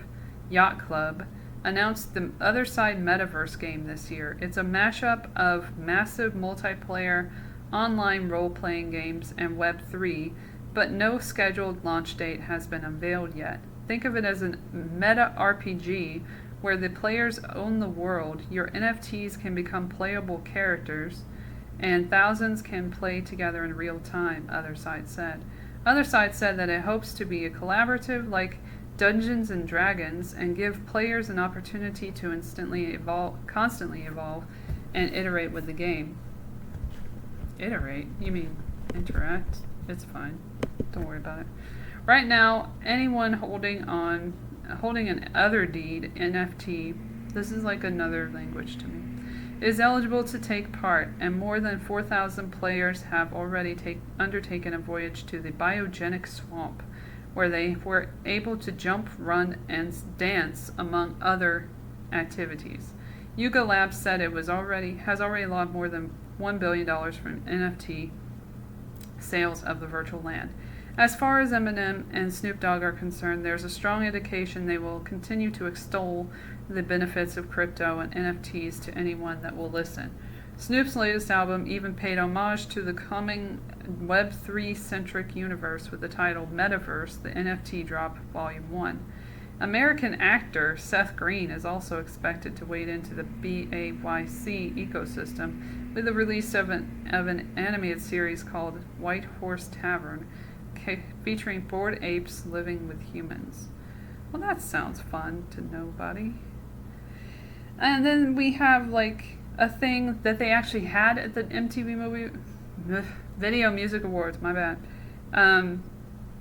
Yacht Club announced the Other Side Metaverse game this year. It's a mashup of massive multiplayer online role-playing games and Web3, but no scheduled launch date has been unveiled yet. Think of it as a meta RPG where the players own the world. Your NFTs can become playable characters, and thousands can play together in real time, Other Side said. Other Side said that it hopes to be a collaborative like Dungeons and Dragons and give players an opportunity to constantly evolve, and iterate with the game. Iterate? You mean interact? It's fine. Don't worry about it. Right now, anyone holding an other deed NFT, this is like another language to me, is eligible to take part, and more than 4,000 players have already undertaken a voyage to the biogenic swamp, where they were able to jump, run, and dance, among other activities. Yuga Labs said it has already logged more than $1 billion from NFT sales of the virtual land. As far as Eminem and Snoop Dogg are concerned, there's a strong indication they will continue to extol the benefits of crypto and NFTs to anyone that will listen. Snoop's latest album even paid homage to the coming Web3-centric universe with the title Metaverse, the NFT Drop Volume 1. American actor Seth Green is also expected to wade into the BAYC ecosystem with the release of an animated series called White Horse Tavern, featuring bored apes living with humans. Well, that sounds fun to nobody. And then we have like a thing that they actually had at the MTV Video Music Awards, my bad.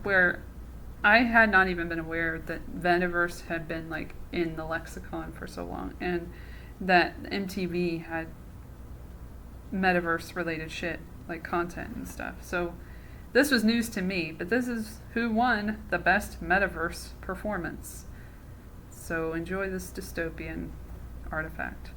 Where I had not even been aware that Veniverse had been like in the lexicon for so long, and that MTV had metaverse related shit, like content and stuff. So this was news to me, but this is who won the best metaverse performance. So enjoy this dystopian artifact.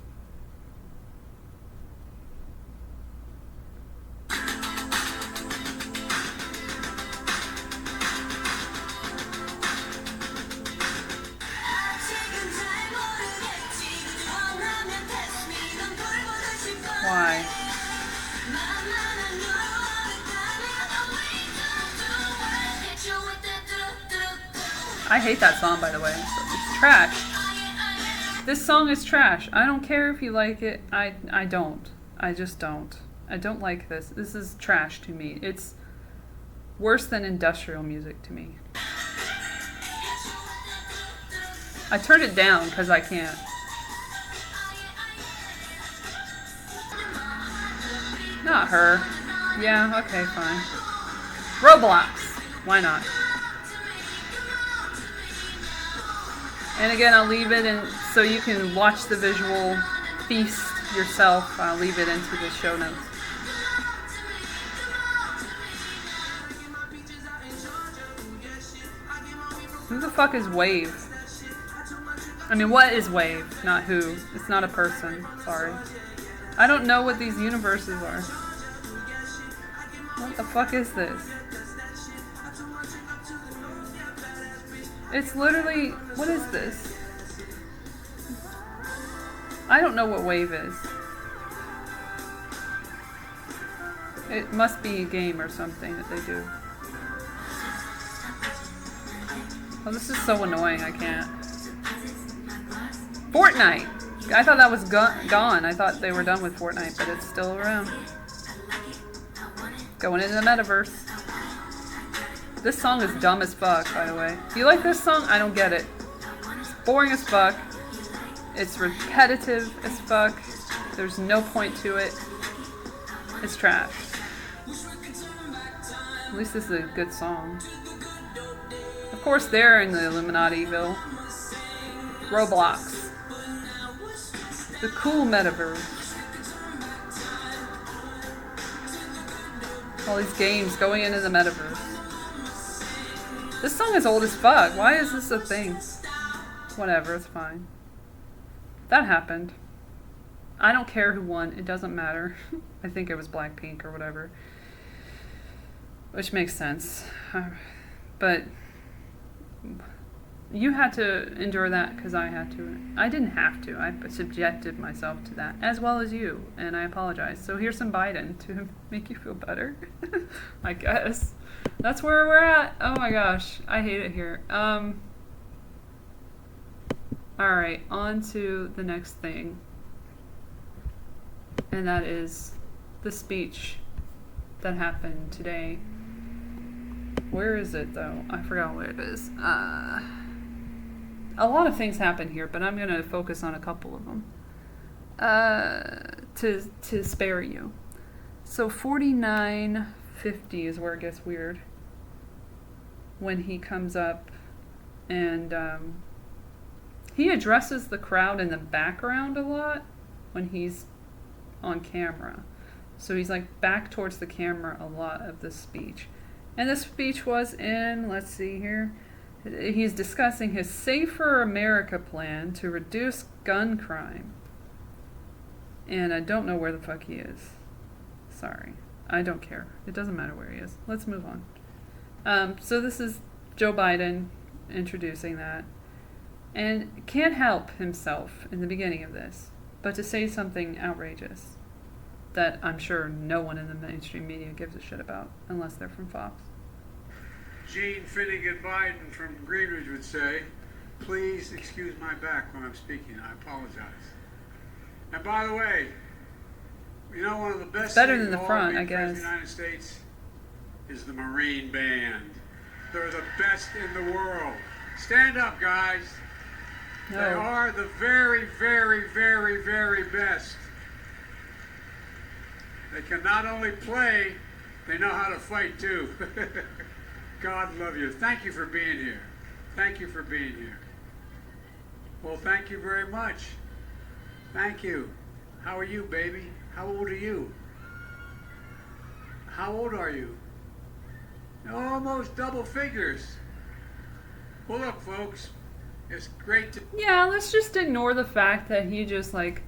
Why? I hate that song, by the way. It's trash. This song is trash. I don't care if you like it. I don't. I just don't. I don't like this. This is trash to me. It's worse than industrial music to me. I turned it down because I can't. Not her. Yeah, okay, fine. Roblox. Why not? And again, I'll leave it in so you can watch the visual feast yourself. I'll leave it into the show notes. Who the fuck is Wave? I mean, what is Wave? Not who. It's not a person. Sorry. I don't know what these universes are. What the fuck is this? It's literally... What is this? I don't know what Wave is. It must be a game or something that they do. Oh, this is so annoying. I can't. Fortnite! I thought that was gone. I thought they were done with Fortnite, but it's still around. Going into the metaverse. This song is dumb as fuck, by the way. Do you like this song? I don't get it. It's boring as fuck. It's repetitive as fuck. There's no point to it. It's trash. At least this is a good song. Of course, they're in the Illuminati-ville. Roblox. The cool metaverse. All these games going into the metaverse. This song is old as fuck. Why is this a thing? Whatever, it's fine. That happened. I don't care who won. It doesn't matter. I think it was Blackpink or whatever. Which makes sense. But you had to endure that because I had to. I didn't have to. I subjected myself to that, as well as you, and I apologize. So here's some Biden to make you feel better, I guess. That's where we're at. Oh my gosh, I hate it here. Alright, on to the next thing. And that is the speech that happened today. Where is it though? I forgot where it is. A lot of things happened here, but I'm going to focus on a couple of them to spare you. So 4950 is where it gets weird. When he comes up and he addresses the crowd in the background a lot when he's on camera. So he's like back towards the camera a lot of the speech. And this speech was in, let's see here, he's discussing his Safer America plan to reduce gun crime. And I don't know where the fuck he is. Sorry. I don't care. It doesn't matter where he is. Let's move on. So this is Joe Biden introducing that. And can't help himself in the beginning of this, but to say something outrageous that I'm sure no one in the mainstream media gives a shit about, unless they're from Fox. Gene Finnegan Biden from Greenridge would say, please excuse my back when I'm speaking. I apologize. And by the way, you know one of the best better things than the front, I guess. in the United States is the Marine Band. They're the best in the world. Stand up, guys. No. They are the very, very, very, very best. They can not only play, they know how to fight too. God love you. Thank you for being here. Thank you for being here. Well, thank you very much. Thank you. How are you, baby? How old are you? How old are you? Almost double figures. Well, look, folks, it's great to... Yeah, let's just ignore the fact that he just, like,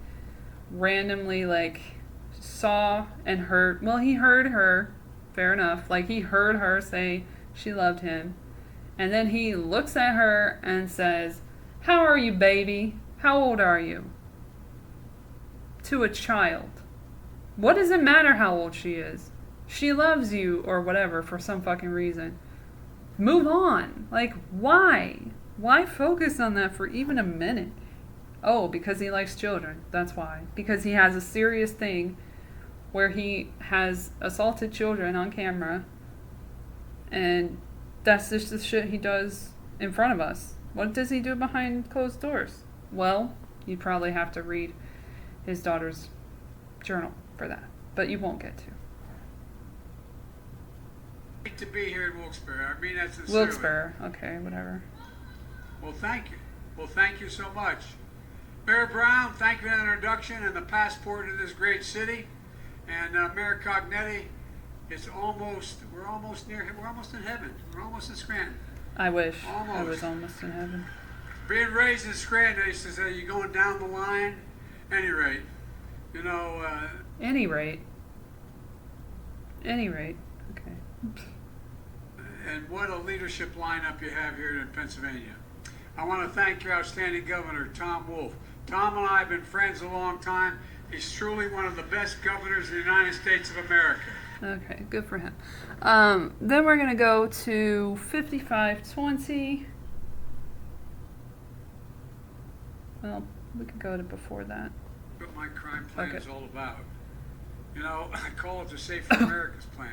randomly, like, saw and heard... Well, he heard her. Fair enough. Like, he heard her say she loved him. And then he looks at her and says, "How are you, baby? How old are you?" To a child. What does it matter how old she is? She loves you or whatever for some fucking reason. Move on. Like, why? Why focus on that for even a minute? Oh, because he likes children. That's why. Because he has a serious thing where he has assaulted children on camera, and that's just the shit he does in front of us. What does he do behind closed doors? Well, you'd probably have to read his daughter's journal for that, but you won't get to. Great to be here in Wilkes-Barre. I mean that sincerely. Wilkes-Barre. Okay, whatever. Well, thank you. Well, thank you so much. Mayor Brown, thank you for the introduction and the passport to this great city. And Mayor Cognetti, we're almost near him. We're almost in heaven. We're almost in Scranton. I wish almost. I was almost in heaven. Being raised in Scranton, they used to say, you're going down the line. Any rate, you know. Any rate. Okay. And what a leadership lineup you have here in Pennsylvania. I want to thank your outstanding governor, Tom Wolf. Tom and I have been friends a long time. He's truly one of the best governors in the United States of America. Okay, good for him. Then we're going to go to 5520. Well, we could go to before that. What my crime plan is all about. You know, I call it the Safe for America's plan.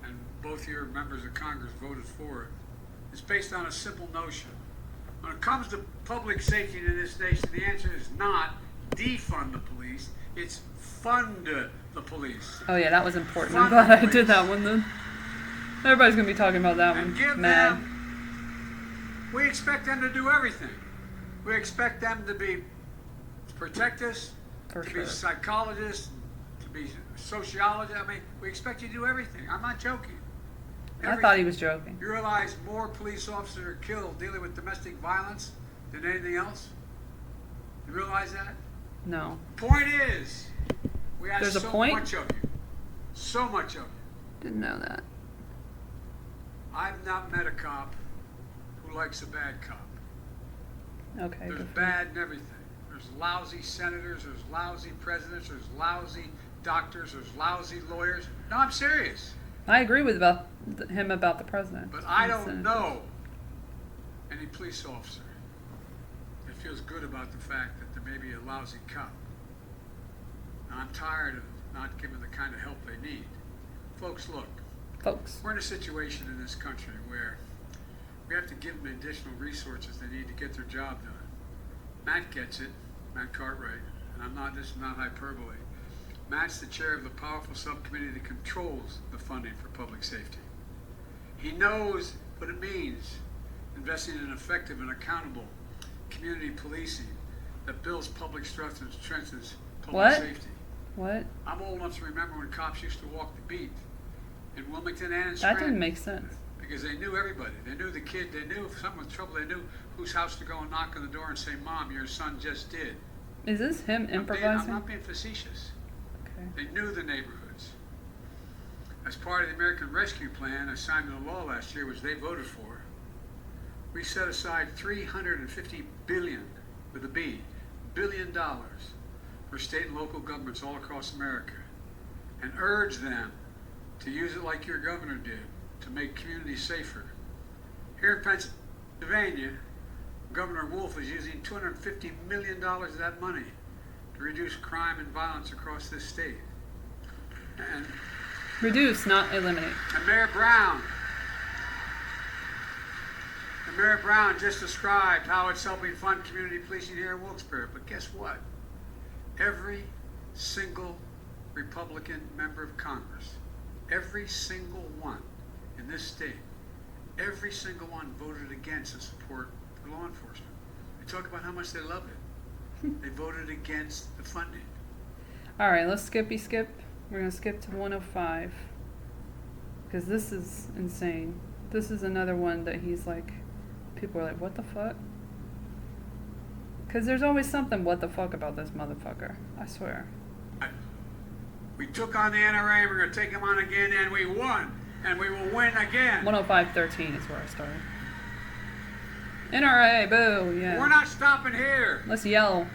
And both your members of Congress voted for it. It's based on a simple notion. When it comes to public safety in this nation, the answer is not defund the police, it's fund the police. Oh yeah, that was important. I'm glad I did that one then. Everybody's going to be talking about that one. We expect them to do everything. We expect them to protect us, be psychologists, to be sociologists. I mean, we expect you to do everything. I'm not joking. I thought he was joking. You realize more police officers are killed dealing with domestic violence than anything else? You realize that? No. Point is, we have There's so much of you. So much of you. Didn't know that. I've not met a cop who likes a bad cop. Okay. There's bad in everything. There's lousy senators, there's lousy presidents, there's lousy doctors, there's lousy lawyers. No, I'm serious. I agree with him about the president. But I don't know any police officer that feels good about the fact that there may be a lousy cop. Now, I'm tired of not giving the kind of help they need. Folks, look. We're in a situation in this country where we have to give them additional resources they need to get their job done. Matt gets it, Matt Cartwright, and this is not hyperbole. Matt's the chair of the powerful subcommittee that controls the funding for public safety. He knows what it means, investing in effective and accountable community policing that builds public trust and strengthens public safety. What? I'm old enough to remember when cops used to walk the beat in Wilmington and in Scranton. That didn't make sense. Because they knew everybody. They knew the kid. They knew if someone was in trouble. They knew whose house to go and knock on the door and say, "Mom, your son just did." Is this him improvising? I'm not being facetious. Okay. They knew the neighborhoods. As part of the American Rescue Plan, assigned into law last year, which they voted for, we set aside $350 billion, with a B, $billion for state and local governments all across America, and urge them to use it like your governor did, to make communities safer. Here in Pennsylvania, Governor Wolf is using $250 million of that money to reduce crime and violence across this state. And reduce, not eliminate. And Mayor Brown just described how it's helping fund community policing here in Wilkes-Barre. But guess what? Every single Republican member of Congress, every single one in this state, every single one voted against the support for law enforcement. They talk about how much they love it. They voted against the funding. All right, let's skip. We're going to skip to 105. Because this is insane. This is another one that he's like, people are like, what the fuck? Because there's always something what the fuck about this motherfucker. I swear. We took on the NRA, we're going to take them on again, and we won. And we will win again. 105.13 is where I started. NRA, boo, yeah. We're not stopping here. Let's yell.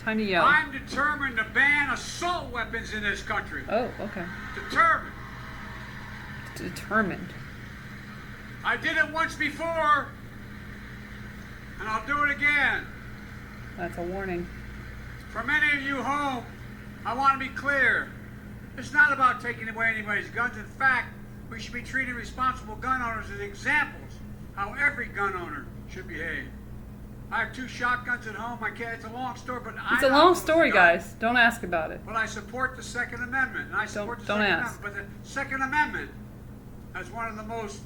Time to yell. I'm determined to ban assault weapons in this country. Oh, okay. Determined. Determined. I did it once before, and I'll do it again. That's a warning. For many of you home, I want to be clear. It's not about taking away anybody's guns. In fact, we should be treating responsible gun owners as examples how every gun owner should behave. I have 2 shotguns at home. It's a long story, but it's a long story, guys. Don't ask about it. But I support the Second Amendment, and I support the Second Amendment. But the Second Amendment, as one of the most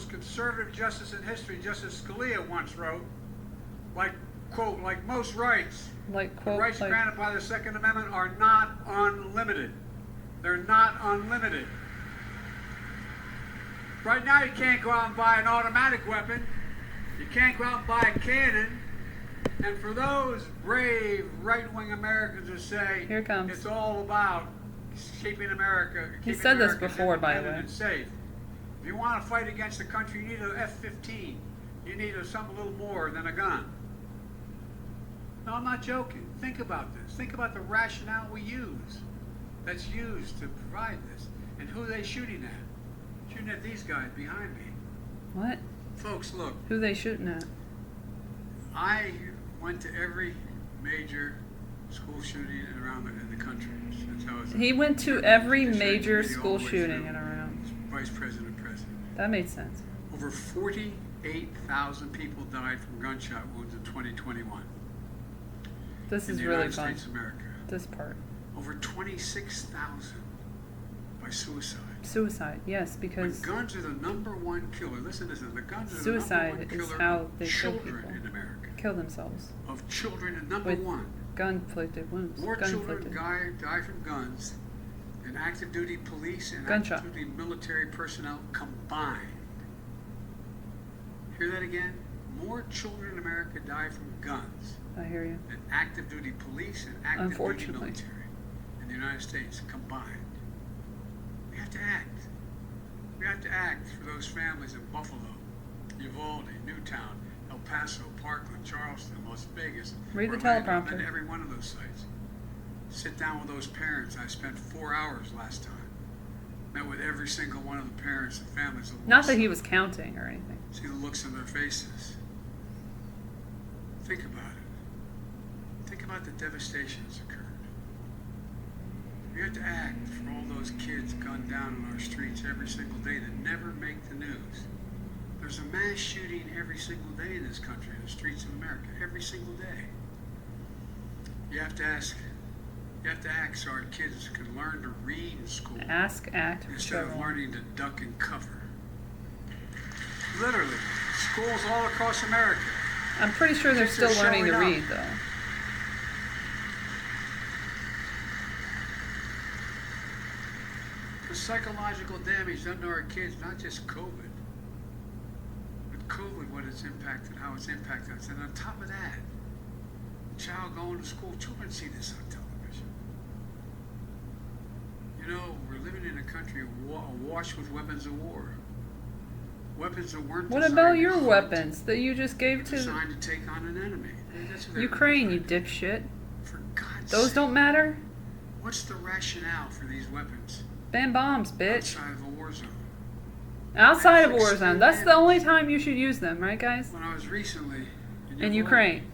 conservative justices in history, Justice Scalia once wrote, like quote, like most rights, like quote, the rights like, granted by the Second Amendment are not unlimited. They're not unlimited. Right now, you can't go out and buy an automatic weapon. You can't go out and buy a cannon. And for those brave right-wing Americans who say here it comes. It's all about keeping America, he said this before, by the way. And safe. If you want to fight against the country, you need an F-15. You need something a little more than a gun. No, I'm not joking. Think about this. Think about the rationale we use. That's used to provide this. And who are they shooting at? Shooting at these guys behind me. What? Folks, look. Who are they shooting at? I went to every major school shooting around in the country. Since I was he went to every major school shooting and around. Vice President. That made sense. Over 48,000 people died from gunshot wounds in 2021. This is really fun. States of America. This part. Over 26,000 by suicide. Suicide, yes, because when guns are the #1 killer. Listen, the guns are suicide the #1 killer is how they kill children people. In America. Kill themselves. Of children, and #1. Gun-inflicted wounds. More children die from guns than active duty police and gunshot. Active duty military personnel combined. Hear that again? More children in America die from guns. I hear you. Than active duty police and active duty military in the United States combined. We have to act. We have to act for those families in Buffalo, Uvalde, Newtown, El Paso, Parkland, Charleston, Las Vegas. Read the Orlando. teleprompter. I've been to every one of those sites. Sit down with those parents. I spent 4 hours last time. Met with every single one of the parents and families. Not that he was counting or anything. See the looks on their faces. Think about it. Think about the devastation that's occurred. We have to act for all those kids gunned down on our streets every single day that never make the news. There's a mass shooting every single day in this country, in the streets of America, every single day. You have to ask. You have to act so our kids can learn to read in school. Ask, act, instead of learning to duck and cover. Literally, schools all across America. I'm pretty sure they're still learning to read, though. The psychological damage done to our kids, not just COVID, but COVID, what it's impacted, how it's impacted us. And on top of that, a child going to school, children see this on television. You know, we're living in a country awash with weapons of war. Weapons that weren't What about your weapons that you just gave to designed to take on an enemy? Ukraine, you dipshit. For God's Those sake. don't matter? What's the rationale for these weapons? Ban bombs, bitch. Outside of a war zone. Outside of a war zone. That's the only time you should use them, right, guys? When I was recently in Ukraine.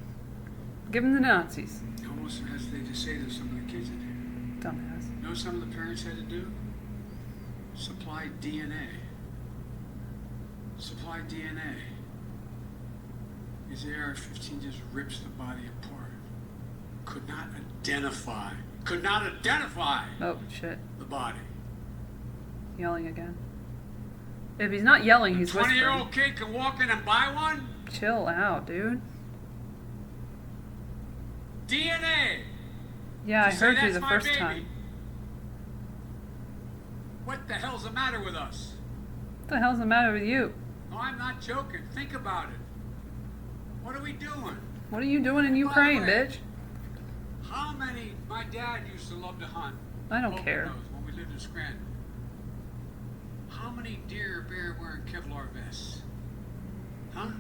Give them the Nazis. Almost as they just say to some of the kids in here. Dumbass. You know what some of the parents had to do? Supply DNA. Supply DNA. Because the AR-15 just rips the body apart. Could not identify could not identify oh, shit. the body. Yelling again. If he's not yelling, he's whispering. A 20-year-old kid can walk in and buy one? Chill out, dude. DNA. Yeah, I heard you the first time. What the hell's the matter with us? What the hell's the matter with you? No, I'm not joking. Think about it. What are we doing? What are you doing in Ukraine, bitch? How many... My dad used to love to hunt. I don't care. When we lived in Scranton. How many deer or bear wearing Kevlar vests? Huh?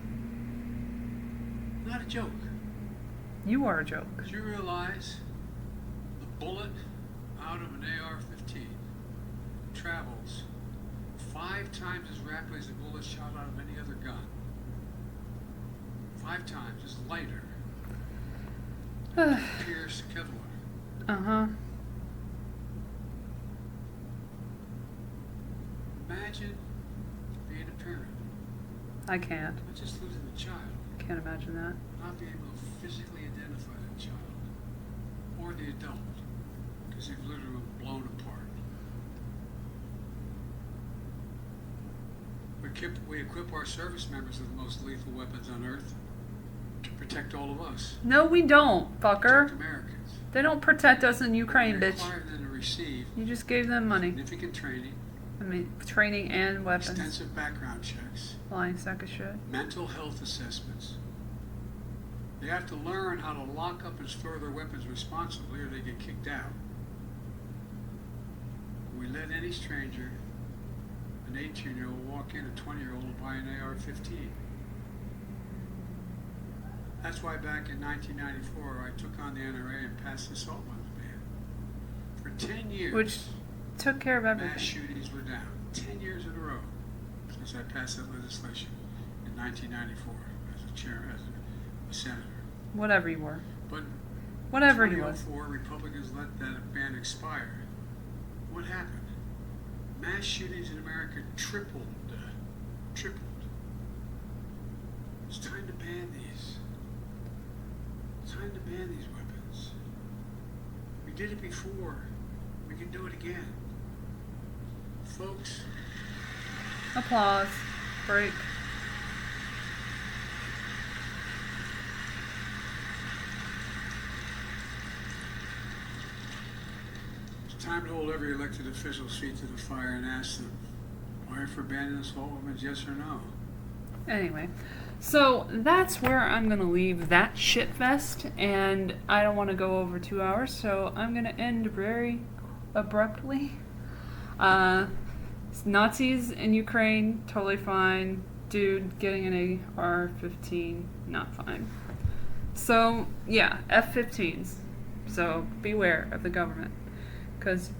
Not a joke. You are a joke. Did you realize the bullet out of an AR-15 travels 5 times as rapidly as a bullet shot out of any other gun? 5 times. It's lighter. Pierce Kevlar. Uh-huh. Imagine being a parent. I can't. Not just losing a child. Can't imagine that. Not being able to physically identify that child. Or the adult. Because they've literally been blown apart. We equip our service members with the most lethal weapons on Earth to protect all of us. No, we don't, fucker. Protect Americans. They don't protect us in Ukraine, bitch. Require them to receive you just gave them money. Significant training. I mean, training and weapons. Extensive background checks. Lying sack of shit. Mental health assessments. They have to learn how to lock up and store their weapons responsibly or they get kicked out. We let any stranger, an 18-year-old, walk in, a 20-year-old, and buy an AR-15. That's why back in 1994, I took on the NRA and passed the assault weapons ban. For 10 years. Which took care of everything. Mass shootings were down. 10 years in a row since I passed that legislation in 1994 as a chair, as a senator. Whatever you were. But whatever he was. 2004, Republicans let that ban expire. What happened? Mass shootings in America tripled. Tripled. It's time to ban these. It's time to ban these weapons. We did it before. We can do it again. Folks. Applause. Break. It's time to hold every elected official's feet to the fire and ask them, why for banning assault weapons, yes or no? Anyway, so that's where I'm going to leave that shitfest, and I don't want to go over 2 hours, so I'm going to end very abruptly. Nazis in Ukraine, totally fine. Dude getting an AR-15, not fine. So, yeah, F-15s. So, beware of the government. Because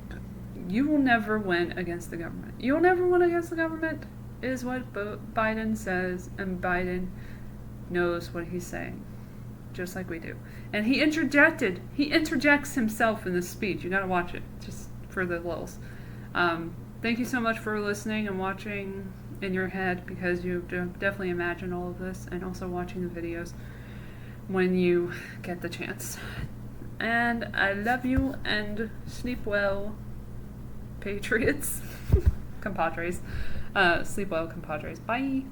you will never win against the government. You will never win against the government, is what Biden says, and Biden knows what he's saying. Just like we do. And he interjects himself in this speech. You gotta watch it, just for the lulz. Thank you so much for listening and watching in your head, because you definitely imagine all of this, and also watching the videos when you get the chance. And I love you, and sleep well, patriots. Compadres. Sleep well, compadres. Bye.